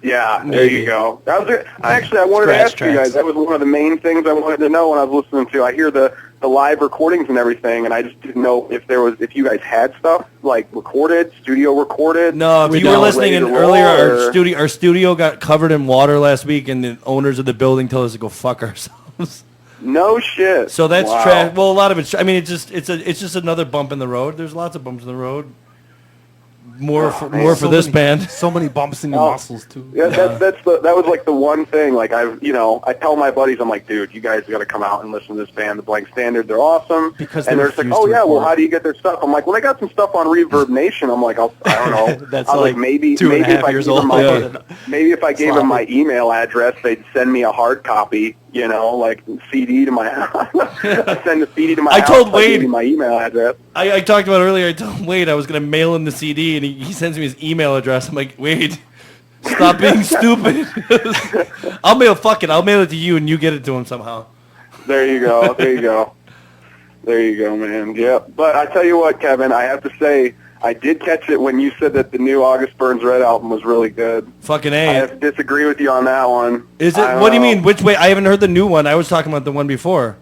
Yeah, there Maybe. you go. That was it. Actually, I wanted to Scratch ask you guys. tracks. That was one of the main things I wanted to know when I was listening to. I hear the live recordings and everything, and I just didn't know if you guys had stuff like recorded, studio recorded. No, if We you were don't. listening Ready in to roll, earlier, or- our studio got covered in water last week, and the owners of the building told us to go fuck ourselves. No shit. So that's Wow. trash. Well, a lot of it's. I mean, it's just another bump in the road. There's lots of bumps in the road. More for this band. So many bumps in your Oh. muscles too. Yeah, that was like the one thing. Like I tell my buddies, I'm like, dude, you guys got to come out and listen to this band, The Blank Standard. They're awesome. Because and they they're just like, refuse oh to yeah, well, record. how do you get their stuff? I'm like, well, they got some stuff on Reverb Nation. I'm like, I don't know. That's I was like maybe 2.5 if I years gave them old. my- maybe if I gave them my email address, they'd send me a hard copy. You know, like CD to my house. I send a CD to my I house. told if I gave Wade- you my email address. I talked about earlier. I told Wade I was gonna mail him the CD, and he sends me his email address. I'm like, Wade, stop being stupid. I'll mail it to you, and you get it to him somehow. There you go. There you go. There you go, man. Yeah. But I tell you what, Kevin, I have to say, I did catch it when you said that the new August Burns Red album was really good. Fucking I A. have to disagree with you on that one. Is it? I don't What do you know. mean? Which way? I haven't heard the new one. I was talking about the one before.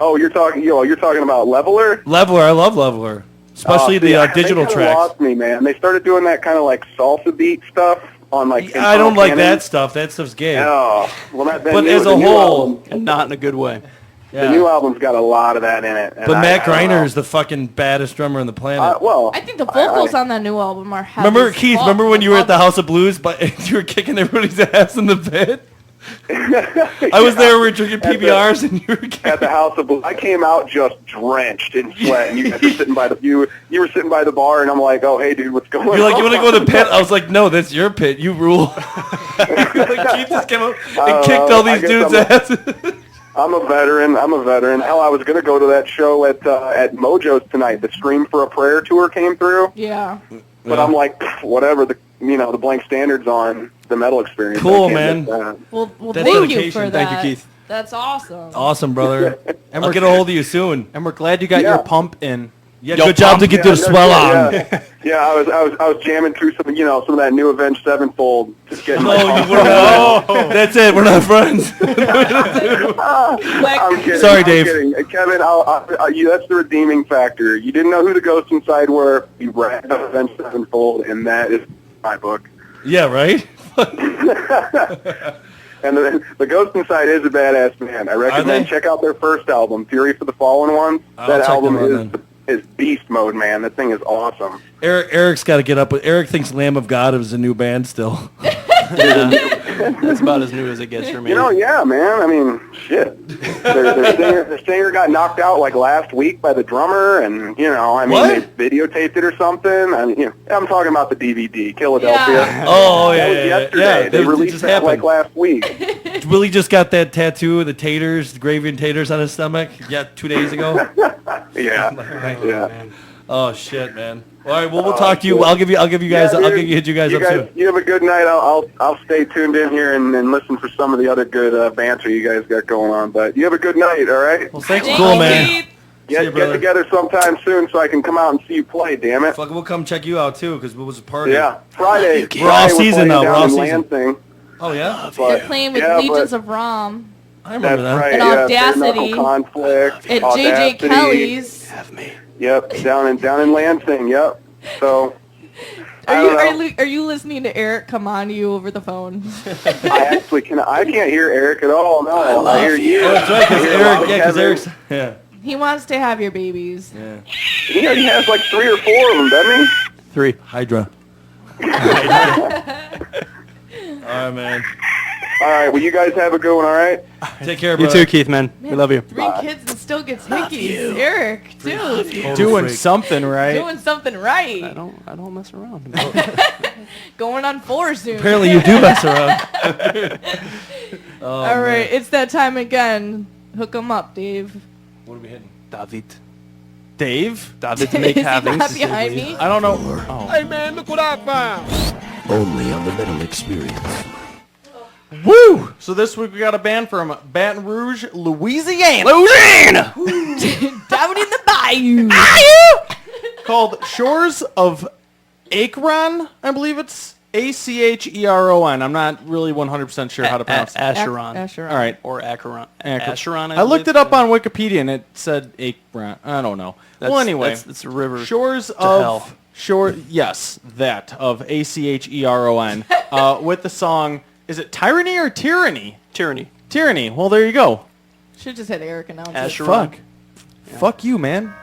Oh, you're talking about Leveler? Leveler. I love Leveler, especially See, the they digital kinda tracks. lost me, man. They started doing that kind of like salsa beat stuff on like. I don't like Internal that stuff. That stuff's gay. Canon. Oh, well, that. But new- as the a new whole, album- And not in a good way. yeah. the new album's got a lot of that in it. and But Matt I don't Greiner know. is the fucking baddest drummer on the planet. Well, I think the vocals on that new album are heavy Remember, as Keith? fuck. Remember when you I were at the love House of Blues, but you were kicking everybody's ass in the pit? I was there. We were drinking PBRs, and you were at kicking. the House of Blues. I came out just drenched in sweat, and you guys were sitting by the you were sitting by the bar, and I'm like, oh hey dude, what's going on? You're like, you want to go to the pit? I was like, no, that's your pit. You rule. Like, Keith just came up and kicked all I these guess dudes' asses. I'm a veteran. Hell, I was gonna go to that show at Mojo's tonight. The Scream for a Prayer tour came through, Yeah. but I'm like, pff, whatever. The the blank standards on the metal experience. Cool, I can't miss man. that. Well, That's thank you dedication. for Thank that. you, Keith. That's awesome. Awesome, brother. And I'll we're get a hold of you soon. And we're glad you got Yeah. your pump in. Yeah, Yo, good job pump. to get the swell on. Yeah, I was jamming through some of that new Avenged Sevenfold. Just getting my No, pump we're up. not. That's it. We're not friends. I'm kidding. Sorry, I'm Dave. kidding. Kevin, that's the redeeming factor. You didn't know who the Ghosts Inside were. You read Avenged Sevenfold, and that is my book. Yeah, right? And the Ghost Inside is a badass band. I recommend they? check out their first album, Fury for the Fallen Ones. I'll That check album them out is beast mode, man. That thing is awesome. Eric's got to get up with. Eric thinks Lamb of God is a new band still. That's about as new as it gets for me. Yeah, man. I mean, shit. Their singer got knocked out like last week by the drummer, and What? they videotaped it or something. I'm talking about the DVD, Philadelphia. Yeah. Oh, That was yeah. yesterday. They It released just that like happened. last week. Willie just got that tattoo of the taters, the gravy and taters on his stomach. Yeah, 2 days ago. Yeah. Oh shit, man. All right, well we'll talk to you. I'll give you guys. Yeah, I'll dude. hit you guys up soon. You have a good night. I'll stay tuned in here and listen for some of the other good banter you guys got going on. But you have a good night. All right. Well, thanks, Thank cool, you, man. Keith. See you, Get brother. together sometime soon so I can come out and see you play. Damn it. Fuck, we'll come check you out too, because it was a party. Yeah. Friday. We're all Friday season now. playing We're all down in season. Lansing. Oh yeah. They're playing with yeah, Legions but- of Rom I remember That's that. right. And Yeah. Audacity. Bare Knuckle Conflict. at Audacity. JJ Kelly's. Yep. Down in Lansing. Yep. So. I don't know. Are you listening to Eric come on to you over the phone? I actually I can't hear Eric at all. No, I hear you. Oh, that's right, because I hear a lot of Kevin. Eric's. Yeah. He wants to have your babies. Yeah. He already has like 3 or 4 of them, doesn't he? 3. Hydra. All right, man. All right. Well, you guys have a good one. All right. Take care, You brother. too, Keith, man. We love you. 3 kids and still gets hickeys. Eric, too. Doing freak. something right. Doing something right. I don't mess around. Going on 4 soon. Apparently, you do mess around. Oh, All right, man. it's that time again. Hook 'em up, Dave. What are we hitting? David. Dave? David to make Is he having. not behind me? I don't know. Hey, man, look what I found. Only on the Metal Experience. Woo! So this week we got a band from Baton Rouge, Louisiana. Down in the bayou. Called Shores of Acheron, I believe it's Acheron. I'm not really 100% sure how to pronounce it. Acheron. Acheron. All right. Or Acheron. Acheron. Acheron, I looked believe. it up on Wikipedia and it said Acheron. I don't know. Well, anyway, it's a river. Shores of hell. yes, that of Acheron. With the song, is it Tyranny or Tyranny? Tyranny. Tyranny. Well, there you go. Should just had Eric announce it. Acheron. Fuck you, man.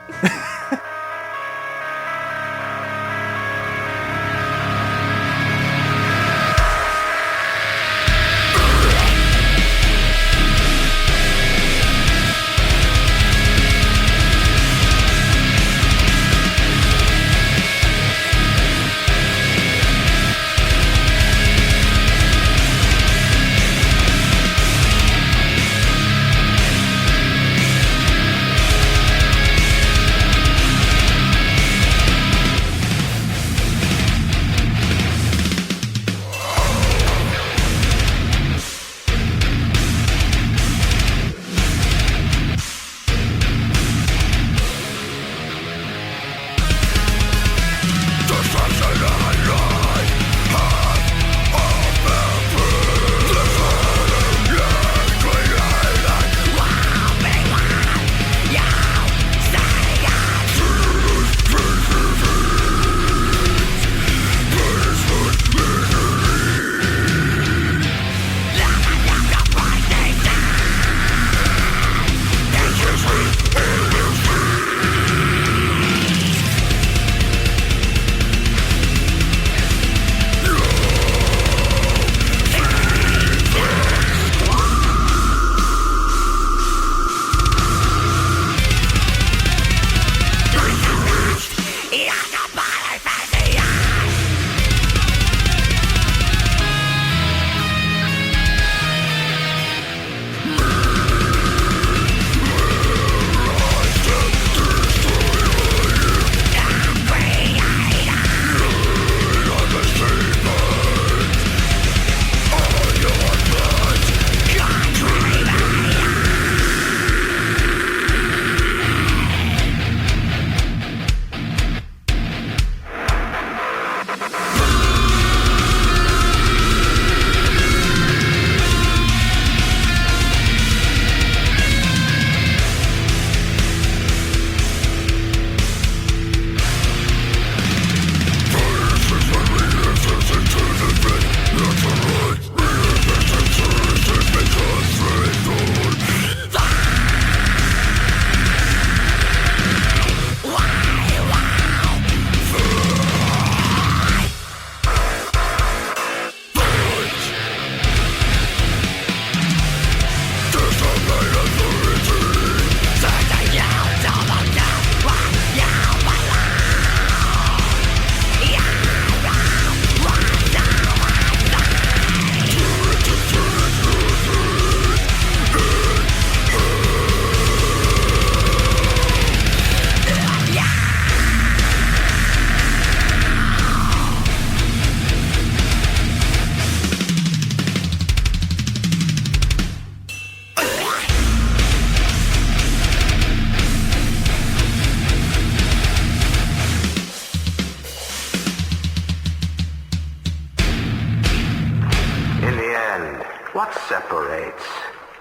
What separates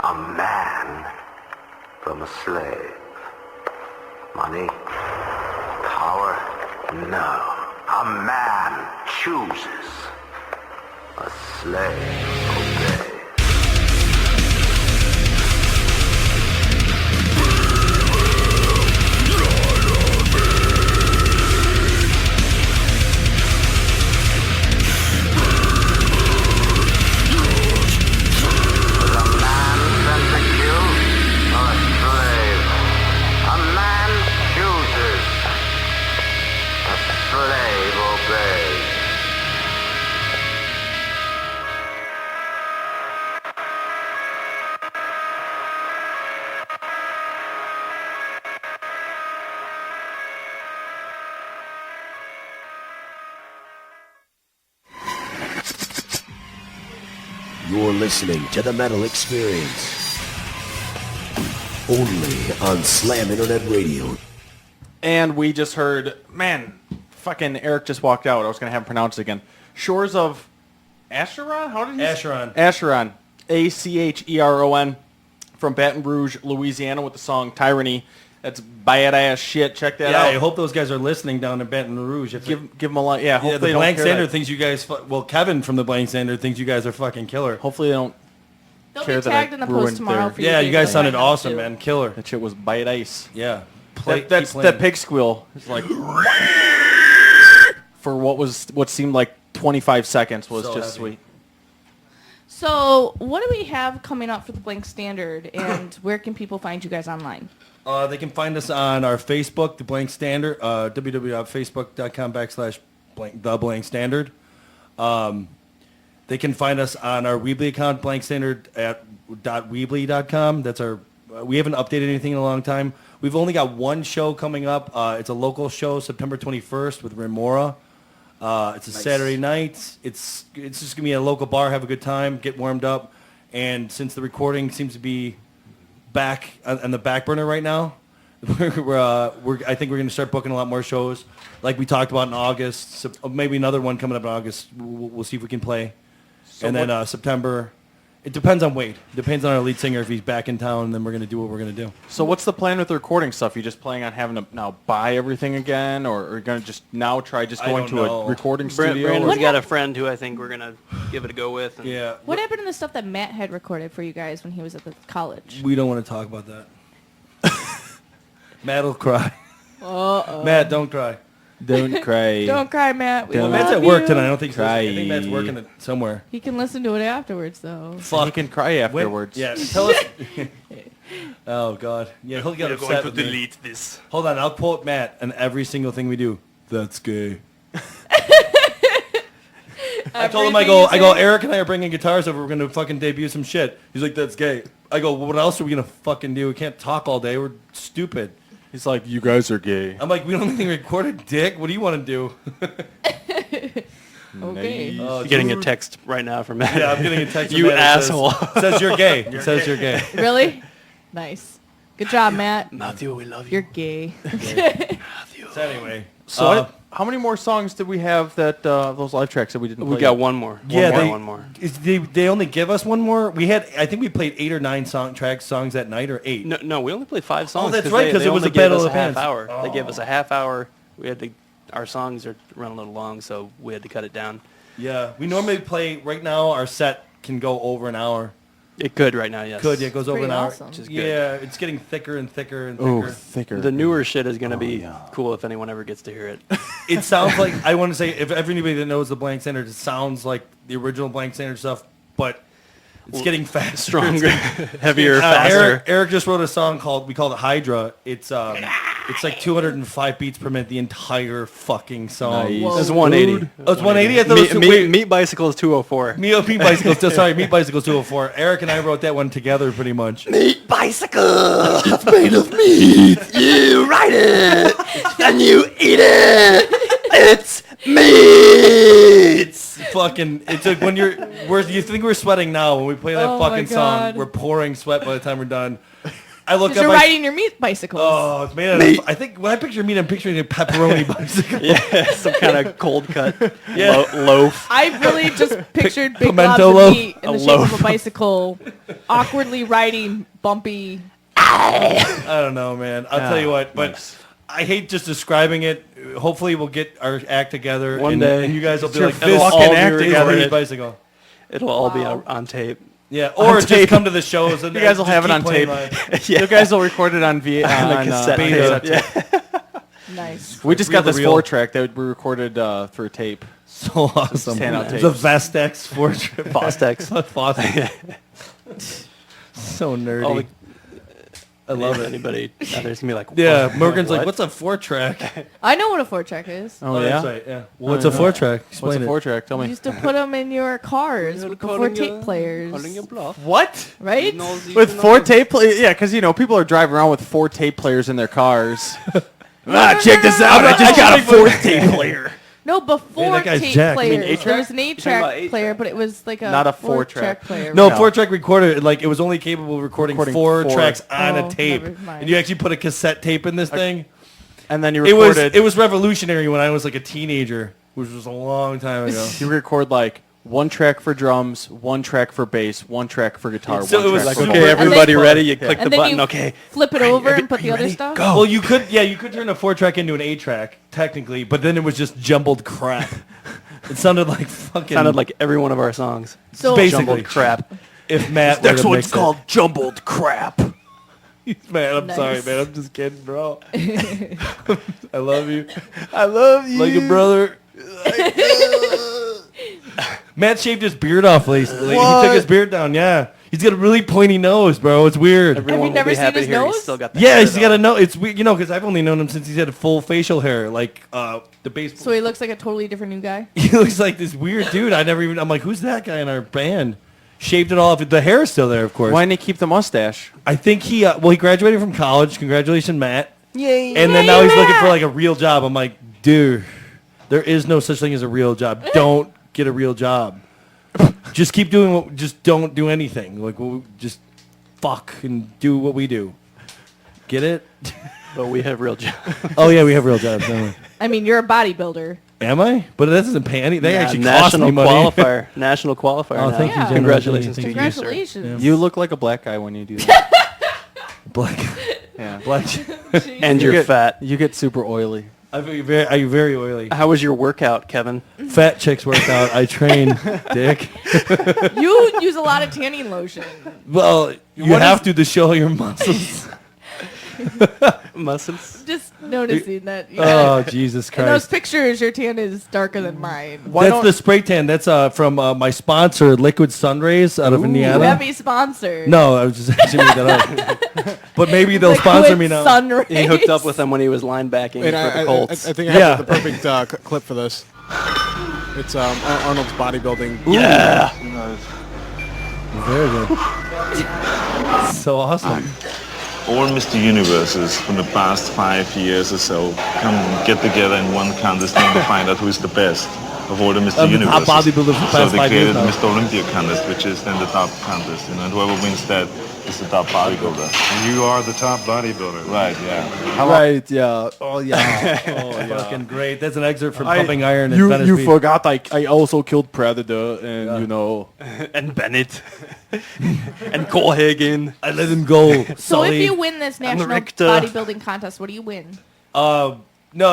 a man from a slave? Money? Power? No. A man chooses. A slave obeys. You're listening to the Metal Experience. Only on Slam Internet Radio. And we just heard, man, fucking Eric just walked out. I was going to have him pronounce it again. Shores of Acheron? How did he Acheron. Acheron. Acheron. From Baton Rouge, Louisiana with the song Tyranny. That's badass shit. Check that out. I hope those guys are listening down in Baton Rouge. If Give them a line. Yeah, hopefully the they don't Blank care Standard that. thinks you guys... Well, Kevin from the Blank Standard thinks you guys are fucking killer. Hopefully they don't They'll care be that tagged I in the ruined post tomorrow their- for Yeah, you guys guys sounded awesome, man. Killer. That shit was bite ice. Yeah. That's that pig squeal. It's like for what seemed like 25 seconds was So just heavy. sweet. So, what do we have coming up for the Blank Standard, and where can people find you guys online? They can find us on our Facebook, The Blank Standard, www.facebook.com/The Blank Standard. They can find us on our Weebly account, Blank Standard at .weebly.com. That's our. We haven't updated anything in a long time. We've only got one show coming up. It's a local show, September 21st with Remora. It's a Saturday night. It's just gonna be a local bar, have a good time, get warmed up, and since the recording seems to be back on the back burner right now, I think we're gonna start booking a lot more shows, like we talked about in August. So maybe another one coming up in August. We'll see if we can play, and then September. It depends on Wade. Depends on our lead singer if he's back in town. Then we're gonna do what we're gonna do. So what's the plan with the recording stuff? You just planning on having to now buy everything again, or are you gonna just now try just I going don't to know. a recording studio? Brandon's got a friend who I think we're gonna give it a go with. And Yeah. What happened to the stuff that Matt had recorded for you guys when he was at the college? We don't want to talk about that. Matt will cry. Matt, don't cry. Don't cry. Don't cry, Matt. We Don't- love Matt's at work you. tonight. I don't think he's Cry. listening. I think Matt's working somewhere. He can listen to it afterwards, though. Fuck. You can cry afterwards. Yeah, tell us. Oh God. Yeah, he'll get We're upset going to with me. delete this. Hold on, I'll quote Matt on every single thing we do. That's gay. I told him, I go, Eric and I are bringing guitars over. We're going to fucking debut some shit. He's like, that's gay. I go, well, what else are we going to fucking do? We can't talk all day. We're stupid. He's like, you guys are gay. I'm like, we don't have anything recorded, dick. What do you want to do? Okay. You're getting a text right now from Matt. Yeah, I'm getting a text from You Matt that asshole. Says you're gay. It says you're gay. Really? Nice. Good job, Matt. Matthew, we love you. You're gay. So anyway. So how many more songs did we have that those live tracks that we didn't play? We got yet? one more. Yeah, One more. They only give us one more. I think we played 8 or 9 songs that night, or 8. No, we only played 5 songs. that's right, 'cause they it was only a battle gave of us the a half bands. hour. They gave us a half hour. We had to. Our songs are run a little long, so we had to cut it down. Yeah, we normally play. Right now, our set can go over an hour. It could right now, yes. It goes over Pretty an hour. awesome. Which is good. Yeah, it's getting thicker and thicker and Oh, thicker. thicker. The newer shit is going to be cool if anyone ever gets to hear it. It sounds like, I want to say, if everybody that knows the Blank Standard, it sounds like the original Blank Standard stuff, but it's getting faster. Stronger, heavier, Eric, faster. Eric just wrote a song we call it Hydra. It's like 205 beats per minute, the entire fucking song. Nice. It's 180. Oh, it's 180? I thought it was Meat Bicycle is 204. Meat Bicycles, Meat Bicycles 204. Eric and I wrote that one together pretty much. Meat bicycle. It's made of meat. You ride it and you eat it. It's meat. It's fucking, it's like when you think we're sweating now, when we play that Oh my fucking song, God. we're pouring sweat by the time we're done. I look Because up. you're riding your meat bicycles. Oh, it's made out of. I think when I picture meat, I'm picturing a pepperoni bicycle. Yeah, some kind of cold cut Yeah. loaf. I really just pictured big Pimento globs loaf. of meat in A the shape of loaf. a bicycle, awkwardly riding, bumpy. I don't know, man. I'll tell you what, but nice. I hate just describing it. Hopefully, we'll get our act together One and, day. and you guys will be your like, fucking "This act act together." together, bicycle." It'll all be Wow. on tape. Yeah, or just tape. come to the shows and You guys will just have it keep on playing tape. live. You guys will record it on a cassette beta. tape. Yeah. Nice. We just Reel got to this reel. 4-track that we recorded through tape. So awesome. standout The tapes. Vestex 4-trip. Fostex. Fostex. So nerdy. All the- I love it. Anybody out there's gonna be like, Yeah, what? Morgan's like, What? "What's a 4-track?" I know what a 4-track is. Oh, yeah? That's right. Yeah. What's a 4-track? What's Explain a it. 4-track? Tell You me. used to put them in your cars before tape players, What? right? With 4 tape players? Yeah, because, people are driving around with 4 tape players in their cars. Check this out. I just got a 4th tape player. No, before that guy's tape jacked. You mean players. There was an talking 8-track about player, but it was like a Not a 4-track 4-track. player. No, No. 4-track recorder, like it was only capable of recording Recording 4 4. tracks on Oh, a tape. never mind. And you actually put a cassette tape in this thing. And then you It recorded. was revolutionary when I was like a teenager, which was a long time ago. You record like 1 track for drums, 1 track for bass, 1 track for guitar, So 1 it was track like, for okay, vocals. Everybody then- ready? You click the And then button. you Okay. flip it over and put the other stuff. Well, you could turn a 4-track into an 8-track technically, but then it was just jumbled crap. It sounded like fucking. Sounded like every one of our songs. So basically Jumbled crap. If Matt Next would've one's mixed it. called Jumbled Crap. Man, I'm Nice. sorry, man. I'm just kidding, bro. I love you. I love you. Like a brother. Matt shaved his beard off recently. He took his beard down, yeah. He's got a really pointy nose, bro. It's weird. Everyone will never be seen happy his to hear nose? He's still got the Yeah, hair, he's got though. a nose. It's weird, because I've only known him since he's had full facial hair, like the baseball. So he looks like a totally different new guy. He looks like this weird dude. I'm like, who's that guy in our band? Shaved it all off. The hair is still there, of course. Why didn't he keep the mustache? I think he graduated from college. Congratulations, Matt. Yay. And then now he's looking for like a real job. I'm like, dude, there is no such thing as a real job. Don't get a real job. Just keep doing just don't do anything. Like, just fuck and do what we do. Get it? But we have real jobs. Oh yeah, we have real jobs, don't we? I mean, you're a bodybuilder. Am I? But that doesn't pay any. They Yeah, actually cost national me money. qualifier. National qualifier. Oh, now. thank you, Yeah. Jen. Congratulations to Thank you, sir. Congratulations. You look like a black guy when you do that. Black. Yeah. Black. And you're fat. You get super oily. Are you very oily? How was your workout, Kevin? Fat chicks work out. I train, dick. You use a lot of tanning lotion. Well, you have to show your muscles. Muscles. Just noticing that. Yeah. Oh, Jesus In those Christ. pictures, your tan is darker than mine. That's the spray tan. That's from my sponsor, Liquid Sunrays out of Indiana. Heavy sponsor. No, I was just actually made that up. But maybe they'll sponsor me now. Sunrays. He hooked up with them when he was linebacking And for the Colts. I think I have the perfect clip for this. It's Arnold's bodybuilding. Yeah. Very good. So awesome. All Mr. Universes from the past 5 years or so come get together in one contest and find out who is the best of all the Mr. I'm the top Universes. bodybuilder for the So past they 5 years created the now. Mr. Olympia contest, which is then the top contest, and whoever wins that is the top bodybuilder. And you are the top bodybuilder. Right, yeah. Right, yeah. Oh, yeah. Fucking great. That's an excerpt from Pumping Iron in you Venice you Beach. forgot I also killed Predator and, And Bennett. And Cole Hagen. I let him go. So Sully. if you win this national Richter. bodybuilding contest, what do you win? No,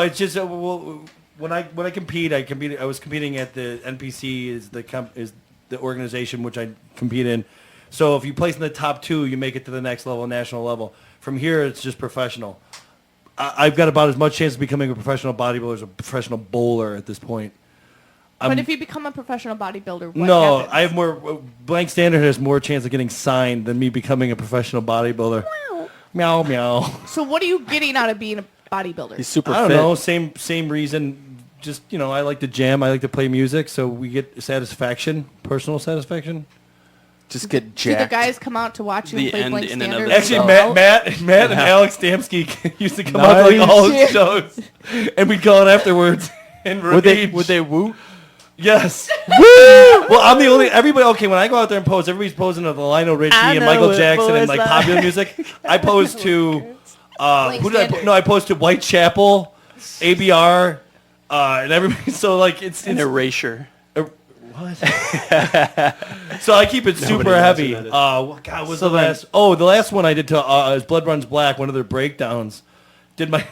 it's just when I compete, I was competing at the NPC is the organization which I compete in. So if you place in the top 2, you make it to the next level, national level. From here, it's just professional. I've got about as much chance of becoming a professional bodybuilder as a professional bowler at this point. But if you become a professional bodybuilder, what No, happens? I have more. Blank Standard has more chance of getting signed than me becoming a professional bodybuilder. Meow meow. So what are you getting out of being a bodybuilder? He's super I don't fit. know. Same reason. Just I like to jam. I like to play music, so we get satisfaction, personal satisfaction. Just get Do the jacked. guys come out to watch you The and play end Blank in and of Standard? itself. Actually, and go out? Matt and Alex Damsky used to come out to like all his shows, and we'd go out afterwards and Would they rage. would they woo? Yes. Well, I'm the only. Everybody. Okay, when I go out there and pose, everybody's posing to the Lionel Richie I and know Michael it, Jackson and boys, like popular music. I pose to. Who did I? Standard. No, I pose to Whitechapel, ABR, and everybody. So like it's An erasure. what? So I keep it super knows heavy. who that is. What God was the last? Oh, the last one I did to is Blood Runs Black. One of their breakdowns. Did my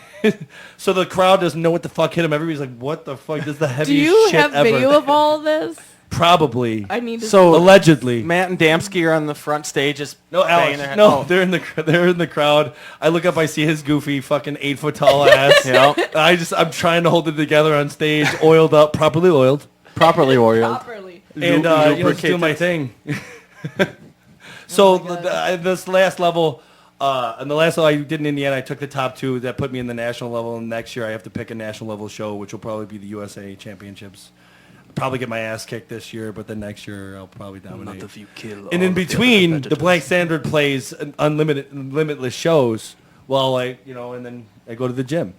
so the crowd doesn't know what the fuck hit him. Everybody's like, "What the fuck? This is the heaviest Do you shit have ever." video of all of this? Probably. I need to. So Allegedly. Matt and Damsky are on the front stage just No, banging Alex. their head. No, Oh. they're in the crowd. I look up, I see his goofy fucking 8-foot tall ass. Yeah. I'm trying to hold it together on stage, oiled up, properly oiled, Properly oiled. properly. and just doing my thing. So this last level, and the last level I did in Indiana, I took the top 2. That put me in the national level. And next year I have to pick a national level show, which will probably be the USA Championships. Probably get my ass kicked this year, but then next year I'll probably dominate. Not if you kill And all in of the between, other the Blank Standard plays limitless shows. While and then I go to the gym.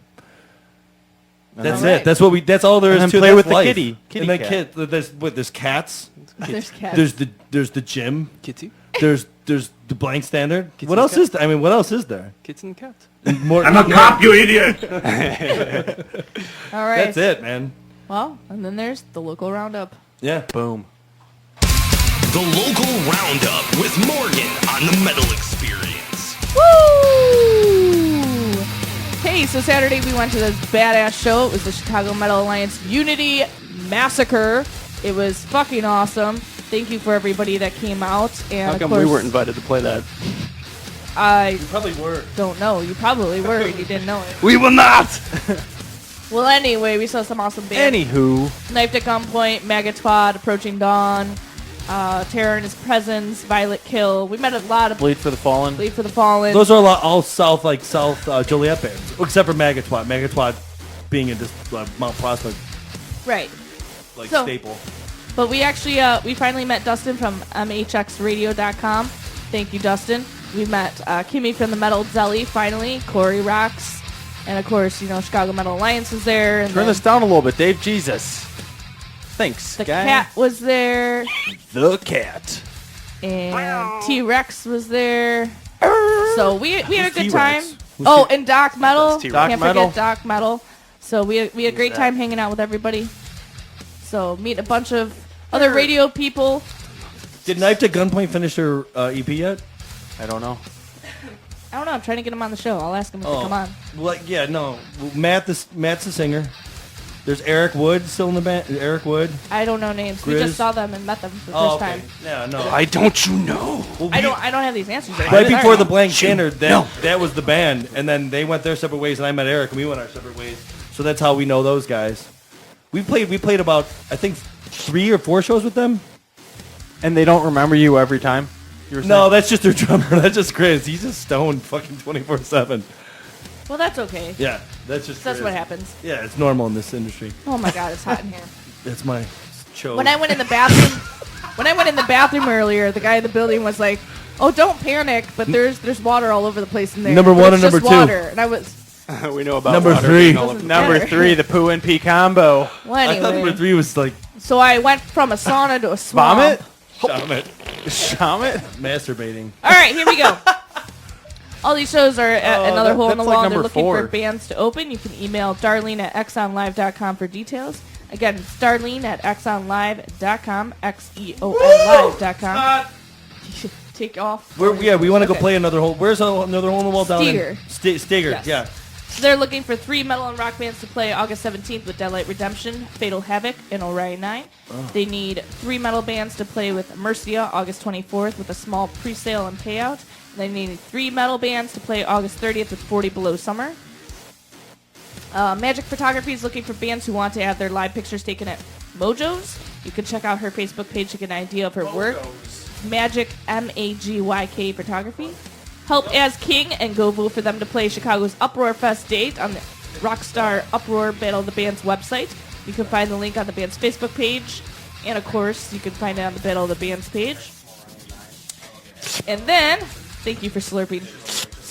That's Alright. it. That's all there is And then to it. play That's with the life. kitty And then cat. there's cats. There's cats. There's the gym. Kitty, There's the Blank Standard. Kids What and else cats. is there? I mean, what else is there? kids and cats. More, I'm a cop, you idiot! All right. that's it, man. Well, and then there's the local roundup. Yeah. Boom. The local roundup with Morgan on the Metal Experience. Woo! Hey, so Saturday we went to this badass show. It was the Chicago Metal Alliance Unity Massacre. It was fucking awesome. Thank you for everybody that came out. And How of come course, we weren't invited to play that? I You probably were. don't know. You probably were. And you didn't know it. We will not. Well, anyway, we saw some awesome bands. Anywho, Knifed at Gunpoint, Maggot Approaching Dawn, Terror in His Presence, Violet Kill. We met a lot of Bleed for the Fallen. Bleed for the Fallen. Those are all South Joliet bands, except for Magatwat. Magatwat being in this Mount Prospect right. staple. But we actually, we finally met Dustin from MHXradio.com. Thank you, Dustin. We met Kimmy from the Metal Deli, finally. Corey Rocks. And, of course, Chicago Metal Alliance was there. And Turn then this down a little bit, Dave. Jesus. Thanks, the guy. cat was there. The cat. And T-Rex was there. So we had a good time. T-Rex? Oh, and Doc Metal. That's T-Rex. Doc Can't Metal. forget Doc Metal. So we had a great that? time hanging out with everybody. So meet a bunch of other radio people. Did Knifed at Gunpoint finish their EP yet? I don't know. I don't know. I'm trying to get him on the show. I'll ask him if Oh. they come on. Well, yeah, no. Matt's the singer. There's Eric Wood still in the band. Eric Wood. I don't know names. We Grizz? just saw them and met them for the Oh, first okay. time. Yeah, no. Why don't you know? Well, I don't have these answers. Right, Right now. before the Blank Standard, that was the band, and then they went their separate ways, and I met Eric, and we went our separate ways. So that's how we know those guys. We played about I think 3 or 4 shows with them. And they don't remember you every time? You were No, saying? that's just their drummer. That's just Chris. He's just stoned fucking 24/7. Well, that's okay. Yeah, that's just. That's Chris. what happens. Yeah, it's normal in this industry. Oh my God, it's hot in here. That's my show. When I went in the bathroom, earlier, the guy in the building was like, "Oh, don't panic, but there's water all over the place in there." Number But one it's and just number 2. water, and I was We know about Number water 3. being all over- Doesn't Number matter. 3, the Poo and Pee combo. well I thought number anyway. 3 was like So I went from a sauna to a swamp. Vomit? Shaman Shaman? masturbating. All right, here we go. All these shows are at another hole in the that's like wall. They're number looking 4. for bands to open. You can email Darlene at exonlive.com for details. Again, it's Darlene at exonlive.com, XEONlive.com. Take off. We want to go Okay. play another hole. Where's another hole in the wall down Steger. in Steger? Yes. Yeah. So they're looking for 3 metal and rock bands to play August 17th with Deadlight Redemption, Fatal Havoc, and Orion 9. They need 3 metal bands to play with Mercia August 24th with a small pre-sale and payout. They need 3 metal bands to play August 30th with 40 Below Summer. Magic Photography is looking for bands who want to have their live pictures taken at Mojo's. You can check out her Facebook page to get an idea of her work. Magic, MAGYK Photography. Help as King and go vote for them to play Chicago's Uproar Fest date on the Rockstar Uproar Battle of the Band's website. You can find the link on the band's Facebook page. And of course, you can find it on the Battle of the Band's page. And then, thank you for slurping.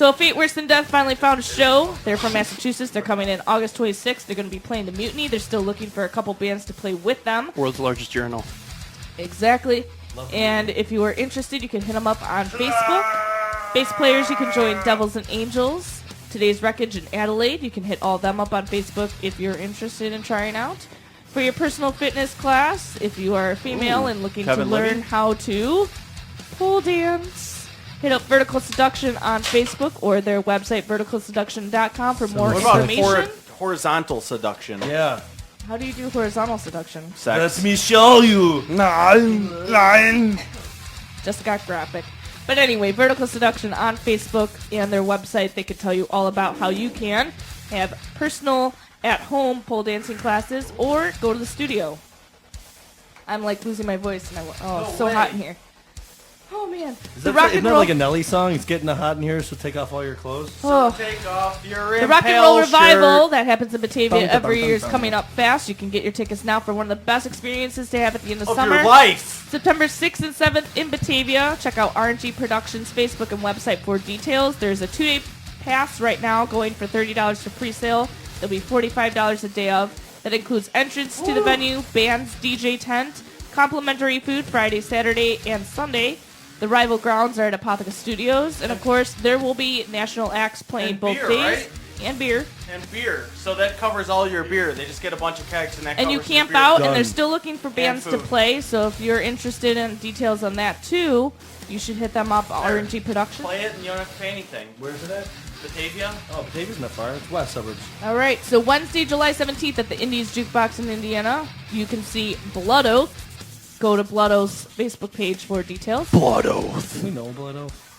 So Fate Worse Than Death finally found a show. They're from Massachusetts. They're coming in August 26th. They're going to be playing the Mutiny. They're still looking for a couple bands to play with them. World's largest journal. Exactly. And if you are interested, you can hit them up on Facebook. Bass players, you can join Devils and Angels. Today's Wreckage in Adelaide. You can hit all them up on Facebook if you're interested in trying out. For your personal fitness class, if you are a female and looking Kevin to learn Libby? how to pole dance, hit up Vertical Seduction on Facebook or their website, verticalseduction.com, for more What about information. horizontal seduction? Yeah. How do you do horizontal seduction? Sex. Let me show you. Just got graphic. But anyway, Vertical Seduction on Facebook and their website, they could tell you all about how you can have personal at-home pole dancing classes or go to the studio. I'm like losing my voice and it's so hot in here. Oh man. Isn't that like a Nelly song? It's getting hot in here, so take off all your clothes. Take off your The Rock and Roll impale Revival shirt. that happens in Batavia every year is coming up fast. You can get your tickets now for one of the best experiences to have at the end of summer. Your life. September 6th and 7th in Batavia. Check out RNG Productions Facebook and website for details. There's a 2-day pass right now going for $30 for pre-sale. It'll be $45 a day of. That includes entrance to the venue, bands, DJ tent, complimentary food Friday, Saturday, and Sunday. The rival grounds are at Apotheca Studios. And, of course, there will be national acts playing And both beer, days. right? And beer. And beer. So that covers all your beer. They just get a bunch of kegs and that And you covers your camp beer. out, Done. and they're still looking for bands to food. play. So if you're interested in details on that, too, you should hit them up, RNG Productions. Play it and you don't have to pay anything. Where's it at? Batavia? Oh, Batavia's not far. It's west suburbs. All right, so Wednesday, July 17th at the Indies Jukebox in Indiana, you can see Blood Oath. Go to Blood Oath's Facebook page for details. Blood Oath. We know Blood Oath.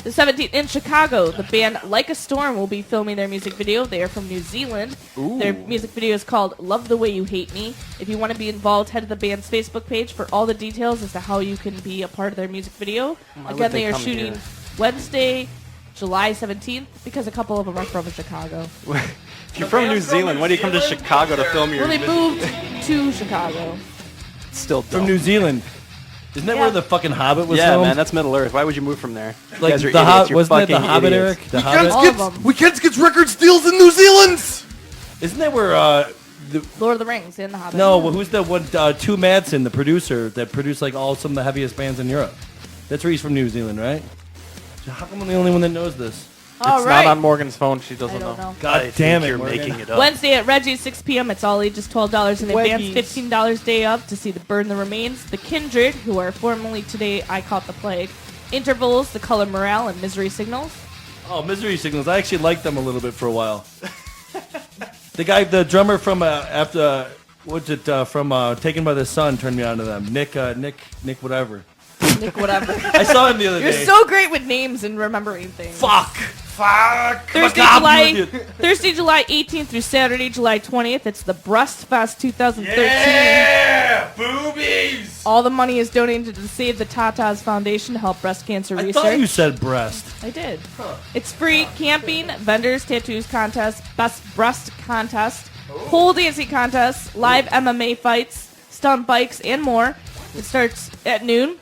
The 17th in Chicago, the band Like a Storm will be filming their music video. They are from New Zealand. Their music video is called Love the Way You Hate Me. If you want to be involved, head to the band's Facebook page for all the details as to how you can be a part of their music video. would Again, they they are come shooting here? Wednesday, July 17th, because a couple of them are from Chicago. If you're from New Zealand, why do you come to Chicago to film your Well, they video? moved to Chicago. Still From dumb. New Zealand. Isn't that Yeah. where the fucking Hobbit was Yeah, filmed? man, that's Middle Earth. Why would you move from there? You like guys are the idiots. Hobbit. You're Wasn't that the fucking Hobbit, idiots. Eric? The Hobbit. All of them. Weekends gets record steals in New Zealand. Isn't that where? Lord of the Rings and The Hobbit. No, well, who's the one? Tu Madsen, the producer that produced like all some of the heaviest bands in Europe. That's where he's from, New Zealand, right? How come I'm the only one that knows this? All It's right. not on Morgan's phone. She I doesn't don't know. God damn it, You're Morgan. making it up. Wednesday at Reggie's, 6 p.m. It's all ages, $12 in advance, Weggies. $15 day of to see the Burn the Remains, The Kindred, who are formerly today I Caught the Plague, Intervals, The Color Morale, and Misery Signals. Oh, Misery Signals. I actually liked them a little bit for a while. the drummer from from Taken by the Sun turned me on to them. Nick, whatever. Nick, whatever. I saw him the other You're day. so great with names and remembering things. Fuck. Thursday, July 18th through Saturday, July 20th. It's the Breast Fest 2013. Yeah, boobies. All the money is donated to Save the Tatas Foundation to help breast cancer I research. thought you said breast. I did. It's free camping, vendors, tattoos contest, best breast contest, pole dancing contest, live MMA fights, stunt bikes, and more. It starts at noon.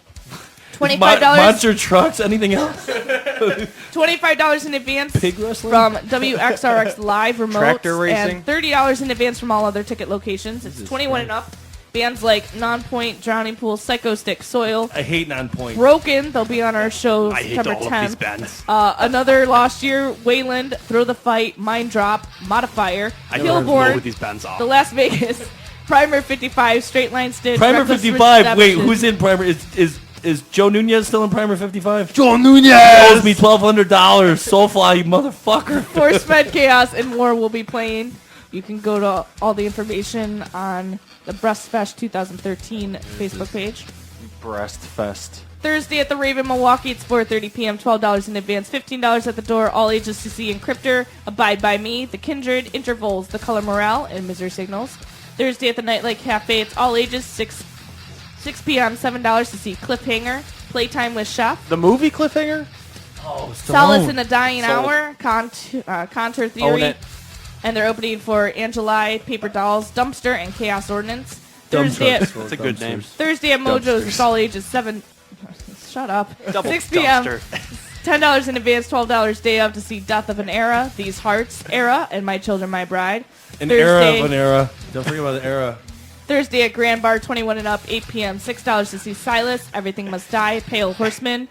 $25 Monster trucks. Anything else? $25 in advance Pig wrestling? from WXRX Live remotes, Tractor racing? and $30 in advance from all other ticket locations. It's 21 and up. Bands like Nonpoint, Drowning Pool, Psycho Stick, Soil, I hate Non-Point. Broken. They'll be on our show I hate September all 10th. of these bands. Another Lost Year, Wayland, Throw the Fight, Mind Drop, Modifier, I never know Killborn, what these bands are. The Las Vegas, Primer 55, Straight Line Stitch, Primer Reckless 55. Wait, Reception. who's in Primer? Is Joe Nunez still in Primer 55? Joe He Nunez. owes me $1,200. Soulfly, you motherfucker. Force Fed Chaos and more will be playing. You can go to all the information on the Breast Fest 2013 Facebook page. Breast Fest. Thursday at the Raven Milwaukee, it's 4:30 p.m., $12 in advance, $15 at the door, all ages to see Encryptor, Abide by Me, The Kindred, Intervals, The Color Morale, and Misery Signals. Thursday at the Nightlight Cafe, it's all ages, 6 p.m., $7 to see Cliffhanger, Playtime with Chef, The movie Cliffhanger? Oh, Solace in the Dying Sold. Hour, Contour Own Theory, it. and they're opening for Angeli, Paper Dolls, Dumpster, and Chaos Ordinance. Dumb Thursday trucks at, full of That's a good dumpsters. name. Thursday at Mojo's, it's all ages 7. Shut up. Double 6 p.m. dumpster. $10 in advance, $12 day of to see Death of an Era, These Hearts, Era, and My Children, My Bride. An era of an era. Don't forget about the era. Thursday at Grand Bar, 21 and up, 8 p.m., $6 to see Silas, Everything Must Die, Pale Horseman,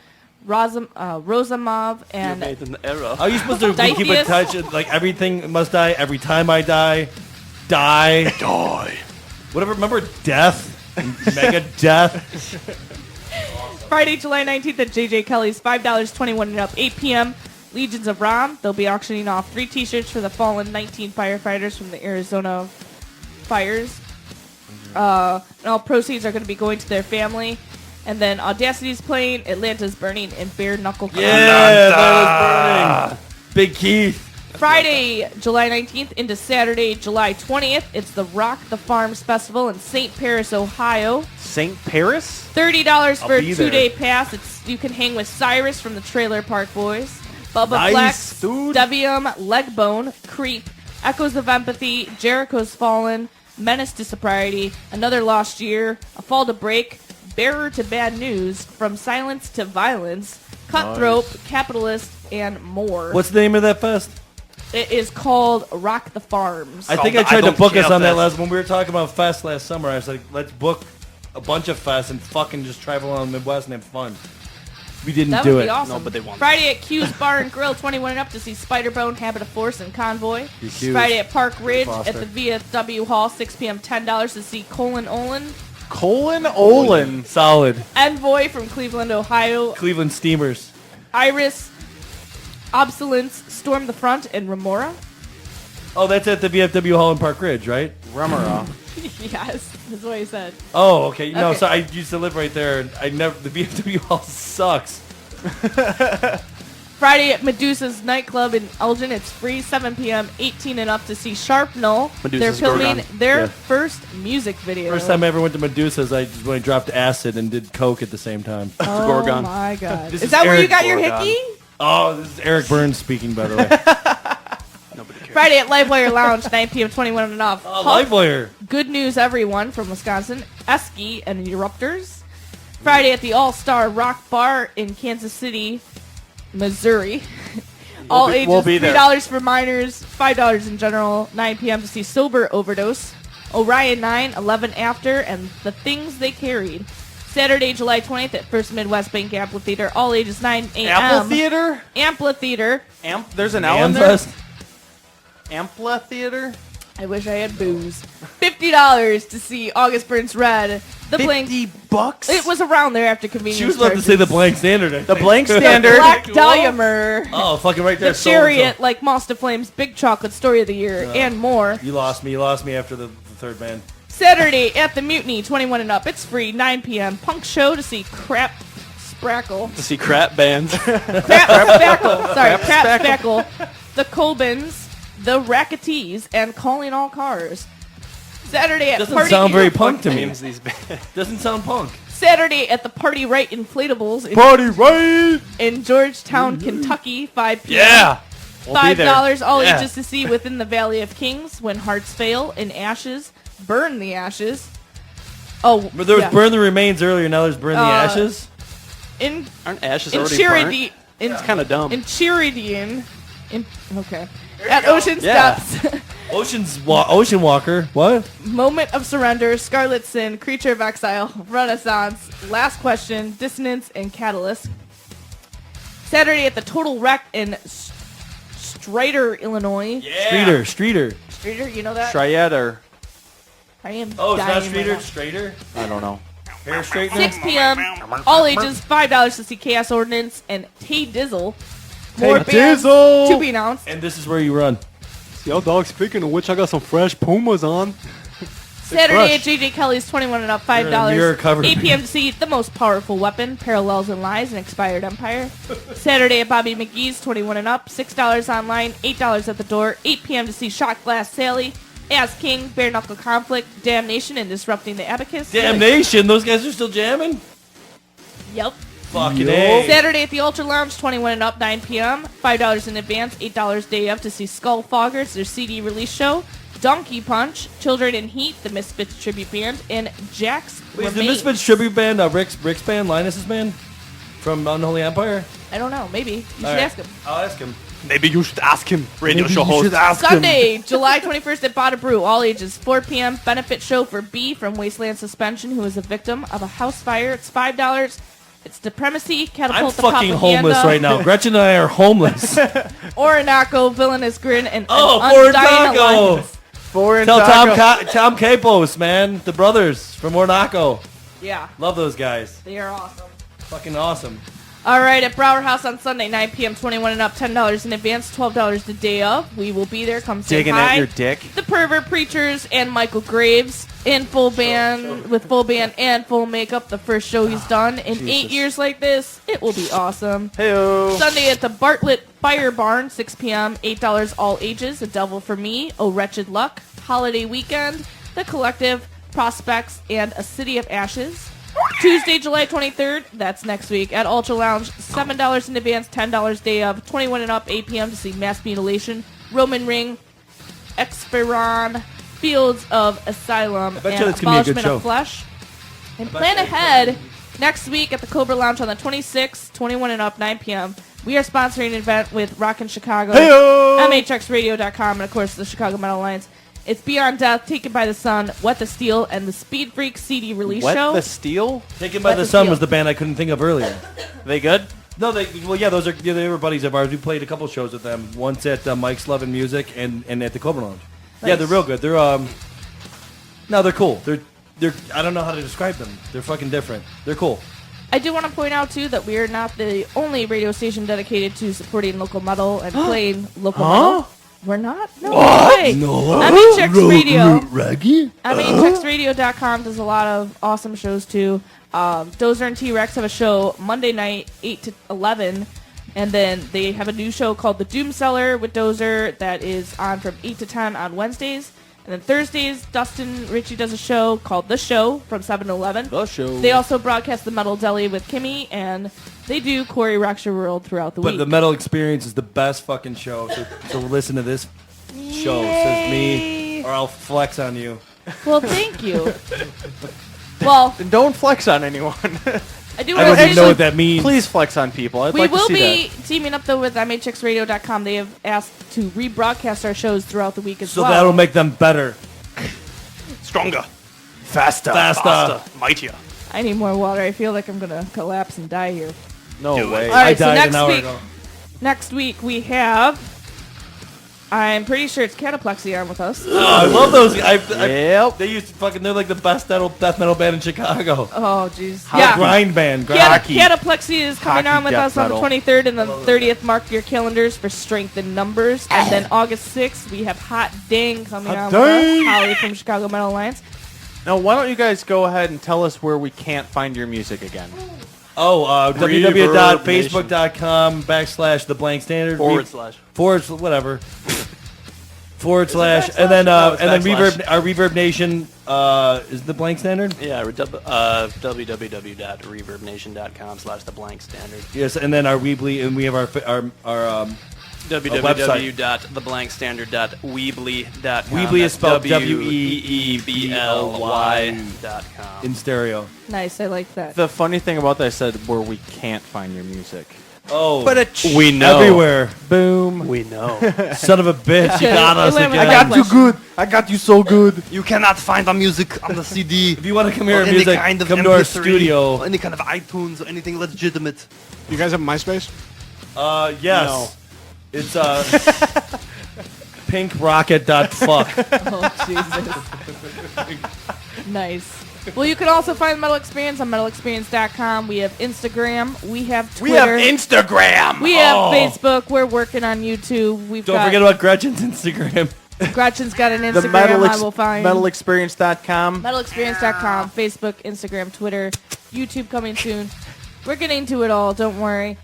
Rosamov, and Made in the era. How are you supposed to keep in Dicius. touch? Like everything must die. Every time I die, die. Whatever. Remember death? Mega death. Friday, July 19th at JJ Kelly's, $5, 21 and up, 8 p.m. Legions of Rom. They'll be auctioning off 3 T-shirts for the fallen 19 firefighters from the Arizona fires. And all proceeds are going to be going to their family. And then Audacity's playing, Atlanta's Burning, and Bare Knuckle Combat. Yeah, that was burning. Big Keith. Friday, July 19th into Saturday, July 20th, it's the Rock the Farms Festival in St. Paris, Ohio. St. Paris? $30 for a be there. 2-day pass. You can hang with Cyrus from the Trailer Park Boys, Bubba Nice, Flex, dude. Devium, Legbone, Creep, Echoes of Empathy, Jericho's Fallen, Menace to Sobriety, Another Lost Year, A Fall to Break, Bearer to Bad News, From Silence to Violence, Cutthroat, Capitalist, and more. What's the name of that fest? It is called Rock the Farms. I think I tried to book us on that last when we were talking about fest last summer. I was like, let's book a bunch of fests and fucking just travel around the Midwest and have fun. We didn't That do would it. be awesome. No, but they won't. Friday at Q's Bar and Grill, 21 and up to see Spiderbone, Habit of Force, and Convoy. Q's. Friday at Park Ridge Foster. at the VFW Hall, 6 p.m., $10 to see Colin Olin. Colin Olin. Solid. Envoy from Cleveland, Ohio. Cleveland Steamers. Iris, Obsolence, Storm the Front, and Remora. Oh, that's at the VFW Hall in Park Ridge, right? Remora. Yes, that's what he said. Oh, okay. No, Okay. so I used to live right there. And I never. The VFW Hall sucks. Friday at Medusa's nightclub in Elgin. It's free, 7 p.m., 18 and up to see Sharp Null. Medusa's They're filming Gorgon. their Yeah. first music video. First time I ever went to Medusa's, I just went dropped acid and did coke at the same time. Oh Gorgon. my God! This Is is that where you Eric got your Gorgon. hickey? Oh, this is Eric Burns speaking, by the way. Nobody cares. Friday at Livewire Lounge, 9 p.m., 21 and up. Oh, Livewire. Good News Everyone from Wisconsin, Esky and Eruptors. Friday at the All-Star Rock Bar in Kansas City, Missouri. All ages, we'll be there. $3 for minors, $5 in general, 9 p.m. to see Sober Overdose. Orion 9, 11 After, and The Things They Carried. Saturday, July 20th at First Midwest Bank Amphitheater, all ages 9 a.m. Amphitheater? Amphitheater. There's an L in there? Amfest. Amphitheater? I wish I had booze. $50 to see August Burns Red. The blank. $50? It was around there after convenience. She was about to say the blank standard. I The think. blank standard. Black Dahliamer. Oh, fucking right there. The Chariot, like Moss to Flames, Big Chocolate Story of the Year, and more. You lost me. You lost me after the third band. Saturday at the Mutiny, 21 and up. It's free, 9 p.m. Punk show to see Crap Sprackle. To see crap bands. Crap Spackle. Sorry, Crap Spackle. The Colbins, The Racketees, and Calling All Cars. Saturday at Doesn't Party sound very punk to me. Names these bands. Doesn't sound punk. Saturday at the Party Right Inflatables in, Party right! in Georgetown, Kentucky, 5 p.m. Yeah! We'll be there. $5 all Yeah. ages to see Within the Valley of Kings, When Hearts Fail, In Ashes, Burn the Ashes. Oh, But there was yeah. Burn the Remains earlier. Now there's Burn the Ashes. in Aren't ashes in already burnt? Chiridi, in It's kind of dumb. in Chiridian, in okay, at Ocean Yeah. Steps. Ocean Walker. What? Moment of Surrender, Scarlet Sin, Creature of Exile, Renaissance, Last Question, Dissonance, and Catalyst. Saturday at the Total Wreck in Streator, Illinois. Streeter. Streator, you know that? Triader. I am Oh, it's not dying Streeter. right It's Straiter. I don't know. Hair now. straightener. 6 p.m. All ages, $5 to see Chaos Ordinance and Tay Dizzle. More bands Dizzle! to be announced. And this is where you run. Yo, dog, speaking of which, I got some fresh Pumas on. Saturday at fresh. JJ Kelly's 21 and up, You're $5. covered. 8 p.m. to see The Most Powerful Weapon, Parallels and Lies, and Expired Empire. Saturday at Bobby McGee's 21 and up, $6 online, $8 at the door. 8 p.m. to see Shot Glass Sally, As King, Bare Knuckle Conflict, Damnation, and Disrupting the Abacus. Damnation. Those guys are still jamming. Yep. Fucking A. Saturday at the Ultra Lounge, 21 and up, 9 p.m. $5 in advance, $8 day up to see Skull Foggers, their CD release show. Donkey Punch, Children in Heat, the Misfits tribute band, and Jack's Wait, is the Remains. Misfits tribute band Rick's band, Linus's band? From Unholy Empire? I don't know. Maybe. You should All right. ask him. I'll ask him. Maybe you should ask him, radio Maybe show you host. should ask him. Sunday, July 21st at Bada Brew, all ages, 4 p.m. Benefit show for B from Wasteland Suspension, who is a victim of a house fire. It's $5. It's Supremacy, I'm Catapult the fucking Propaganda, homeless right now. Gretchen and I are homeless. Orinoco, Villainous Grin, and Oh, an Foreign Undying Taco. Alliance. Foreign Tell taco. Tom Capos, man. The brothers from Ornaco. Yeah, Love those guys. they are awesome. Fucking awesome. All right, at Brower House on Sunday, 9 p.m., 21 and up, $10 in advance, $12 the day of. We will be there. Come say Digging hi. at your dick. The Pervert Preachers and Michael Graves in full band, with full band and full makeup. The first show he's done in 8 years like this. It will be awesome. Heyo. Sunday at the Bartlett Fire Barn, 6 p.m., $8 all ages. The Devil for Me, Oh Wretched Luck, Holiday Weekend, The Collective, Prospects, and A City of Ashes. Tuesday, July 23rd, that's next week, at Ultra Lounge, $7 in advance, $10 day of, 21 and up, 8 p.m. to see Mass Mutilation, Roman Ring, Experon, Fields of Asylum, bet you and it's gonna be a good Abolishment show. of Flesh. And plan ahead, next week at the Cobra Lounge on the 26th, 21 and up, 9 p.m. We are sponsoring an event with Rockin' Chicago, MHXradio.com, and of course the Chicago Metal Alliance. It's Beyond Death, Taken by the Sun, What the Steel, and the Speed Freak CD release What show. the steel? Taken by Let the the Sun Steel. was the band I couldn't think of earlier. They good? No, those are they were buddies of ours. We played a couple shows with them. Once at Mike's Love and Music and at the Cobra Lounge. Yeah, Nice. they're real good. They're no, they're cool. They're I don't know how to describe them. They're fucking different. They're cool. I do want to point out, too, that we are not the only radio station dedicated to supporting local metal and playing local metal. We're not? No way. No. MHX Radio. Raggy? MHXradio.com does a lot of awesome shows, too. Dozer and T-Rex have a show Monday night, 8 to 11. And then they have a new show called The Doom Cellar with Dozer that is on from 8 to 10 on Wednesdays. And then Thursdays, Dustin Ritchie does a show called The Show from 7 to 11. The show. They also broadcast the Metal Deli with Kimmy, and they do Corey Rocks Your World throughout the But week. the Metal Experience is the best fucking show. So listen to this show, says me, or I'll flex on you. Well, thank you. Well, Then don't flex on anyone. I do I want don't to even say know what that means. Please flex on people. I'd we like to will see be that. teaming up, though, with MHXradio.com. They have asked to rebroadcast our shows throughout the week as So well. that'll make them better. Stronger. Faster. Faster. Mightier. I need more water. I feel like I'm going to collapse and die here. No Do it. way. All right, I so died next an hour week, ago. next week we have... I'm pretty sure it's Cataplexy on with us. Oh, I love those. Yep. They used to fucking. They're like the best death metal band in Chicago. Oh, jeez. Yeah. Grind band. Cataplexy is coming Hockey on with death us on the metal. 23rd and the 30th. Mark your calendars for Strength in Numbers. And then August 6th, we have Hot Dang coming on with us. Holly from Chicago Metal Alliance. Now, why don't you guys go ahead and tell us where we can't find your music again? Oh, Reverb www.facebook.com/the blank standard whatever / and then backslash. our Reverb Nation is the blank standard. Yeah, www.reverbnation.com/the blank standard. Yes, and then our Weebly, and we have our www.theblankstandard.weebly.com. Weebly is spelled WEEBLY.com. in stereo. Nice, I like that. The funny thing about that, I said where we can't find your music. Oh, We know. everywhere. Boom. We know. Son of a bitch, you got us It went again. without question. good. I got you so good. You cannot find our music on the CD. If you want to come here or and any music, kind of come to our MP3, studio. or any kind of iTunes or anything legitimate. You guys have MySpace? Yes. No. It's pinkrocket.fuck. Oh, Jesus. Nice. Well, you can also find Metal Experience on metalexperience.com. We have Instagram. We have Twitter. We have Instagram. We have Facebook. We're working on YouTube. We've Don't got forget about Gretchen's Instagram. Gretchen's got an The Instagram I will find. metalexperience.com. Metalexperience.com, Facebook, Instagram, Twitter, YouTube coming soon. We're getting to it all, don't worry.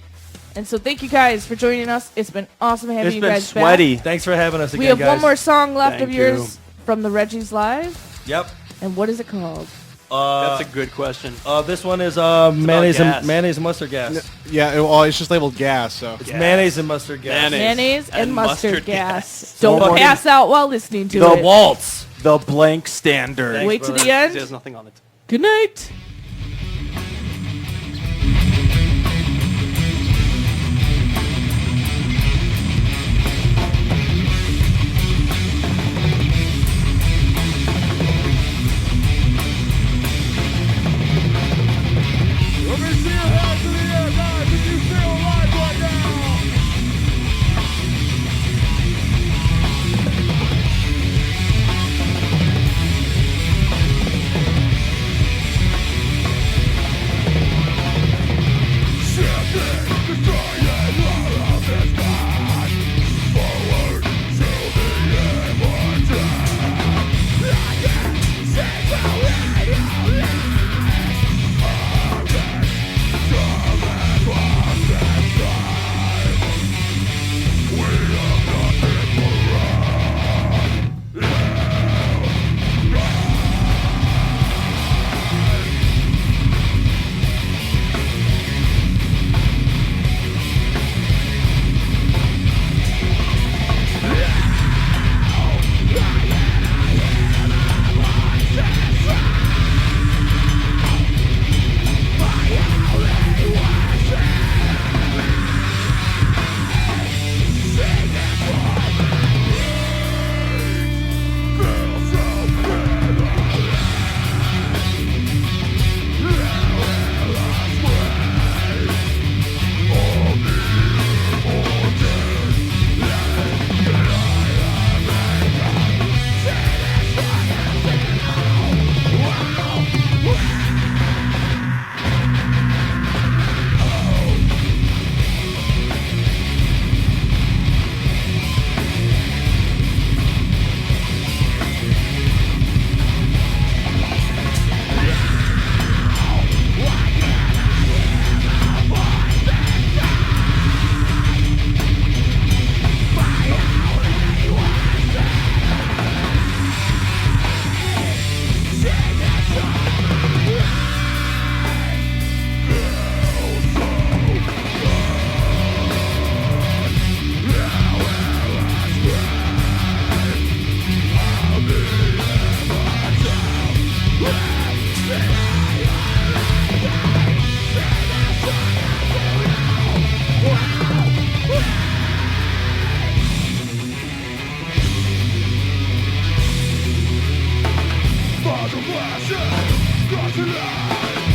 And so thank you guys for joining us. It's been awesome having It's you been guys sweaty. Thanks for having us back. again, We have guys. one more song left Thank of yours from the Reggie's Live. Yep. And what is it called? That's a good question. This one is mayonnaise gas. and mustard gas. Yeah, well, it's just labeled gas, so. It's mayonnaise and mustard gas. Mayonnaise and mustard gas. So Don't what- pass out while listening to The it. Waltz. The blank standard. Thanks, Wait to brother. the end. There's nothing on it. Good night. Got to lie.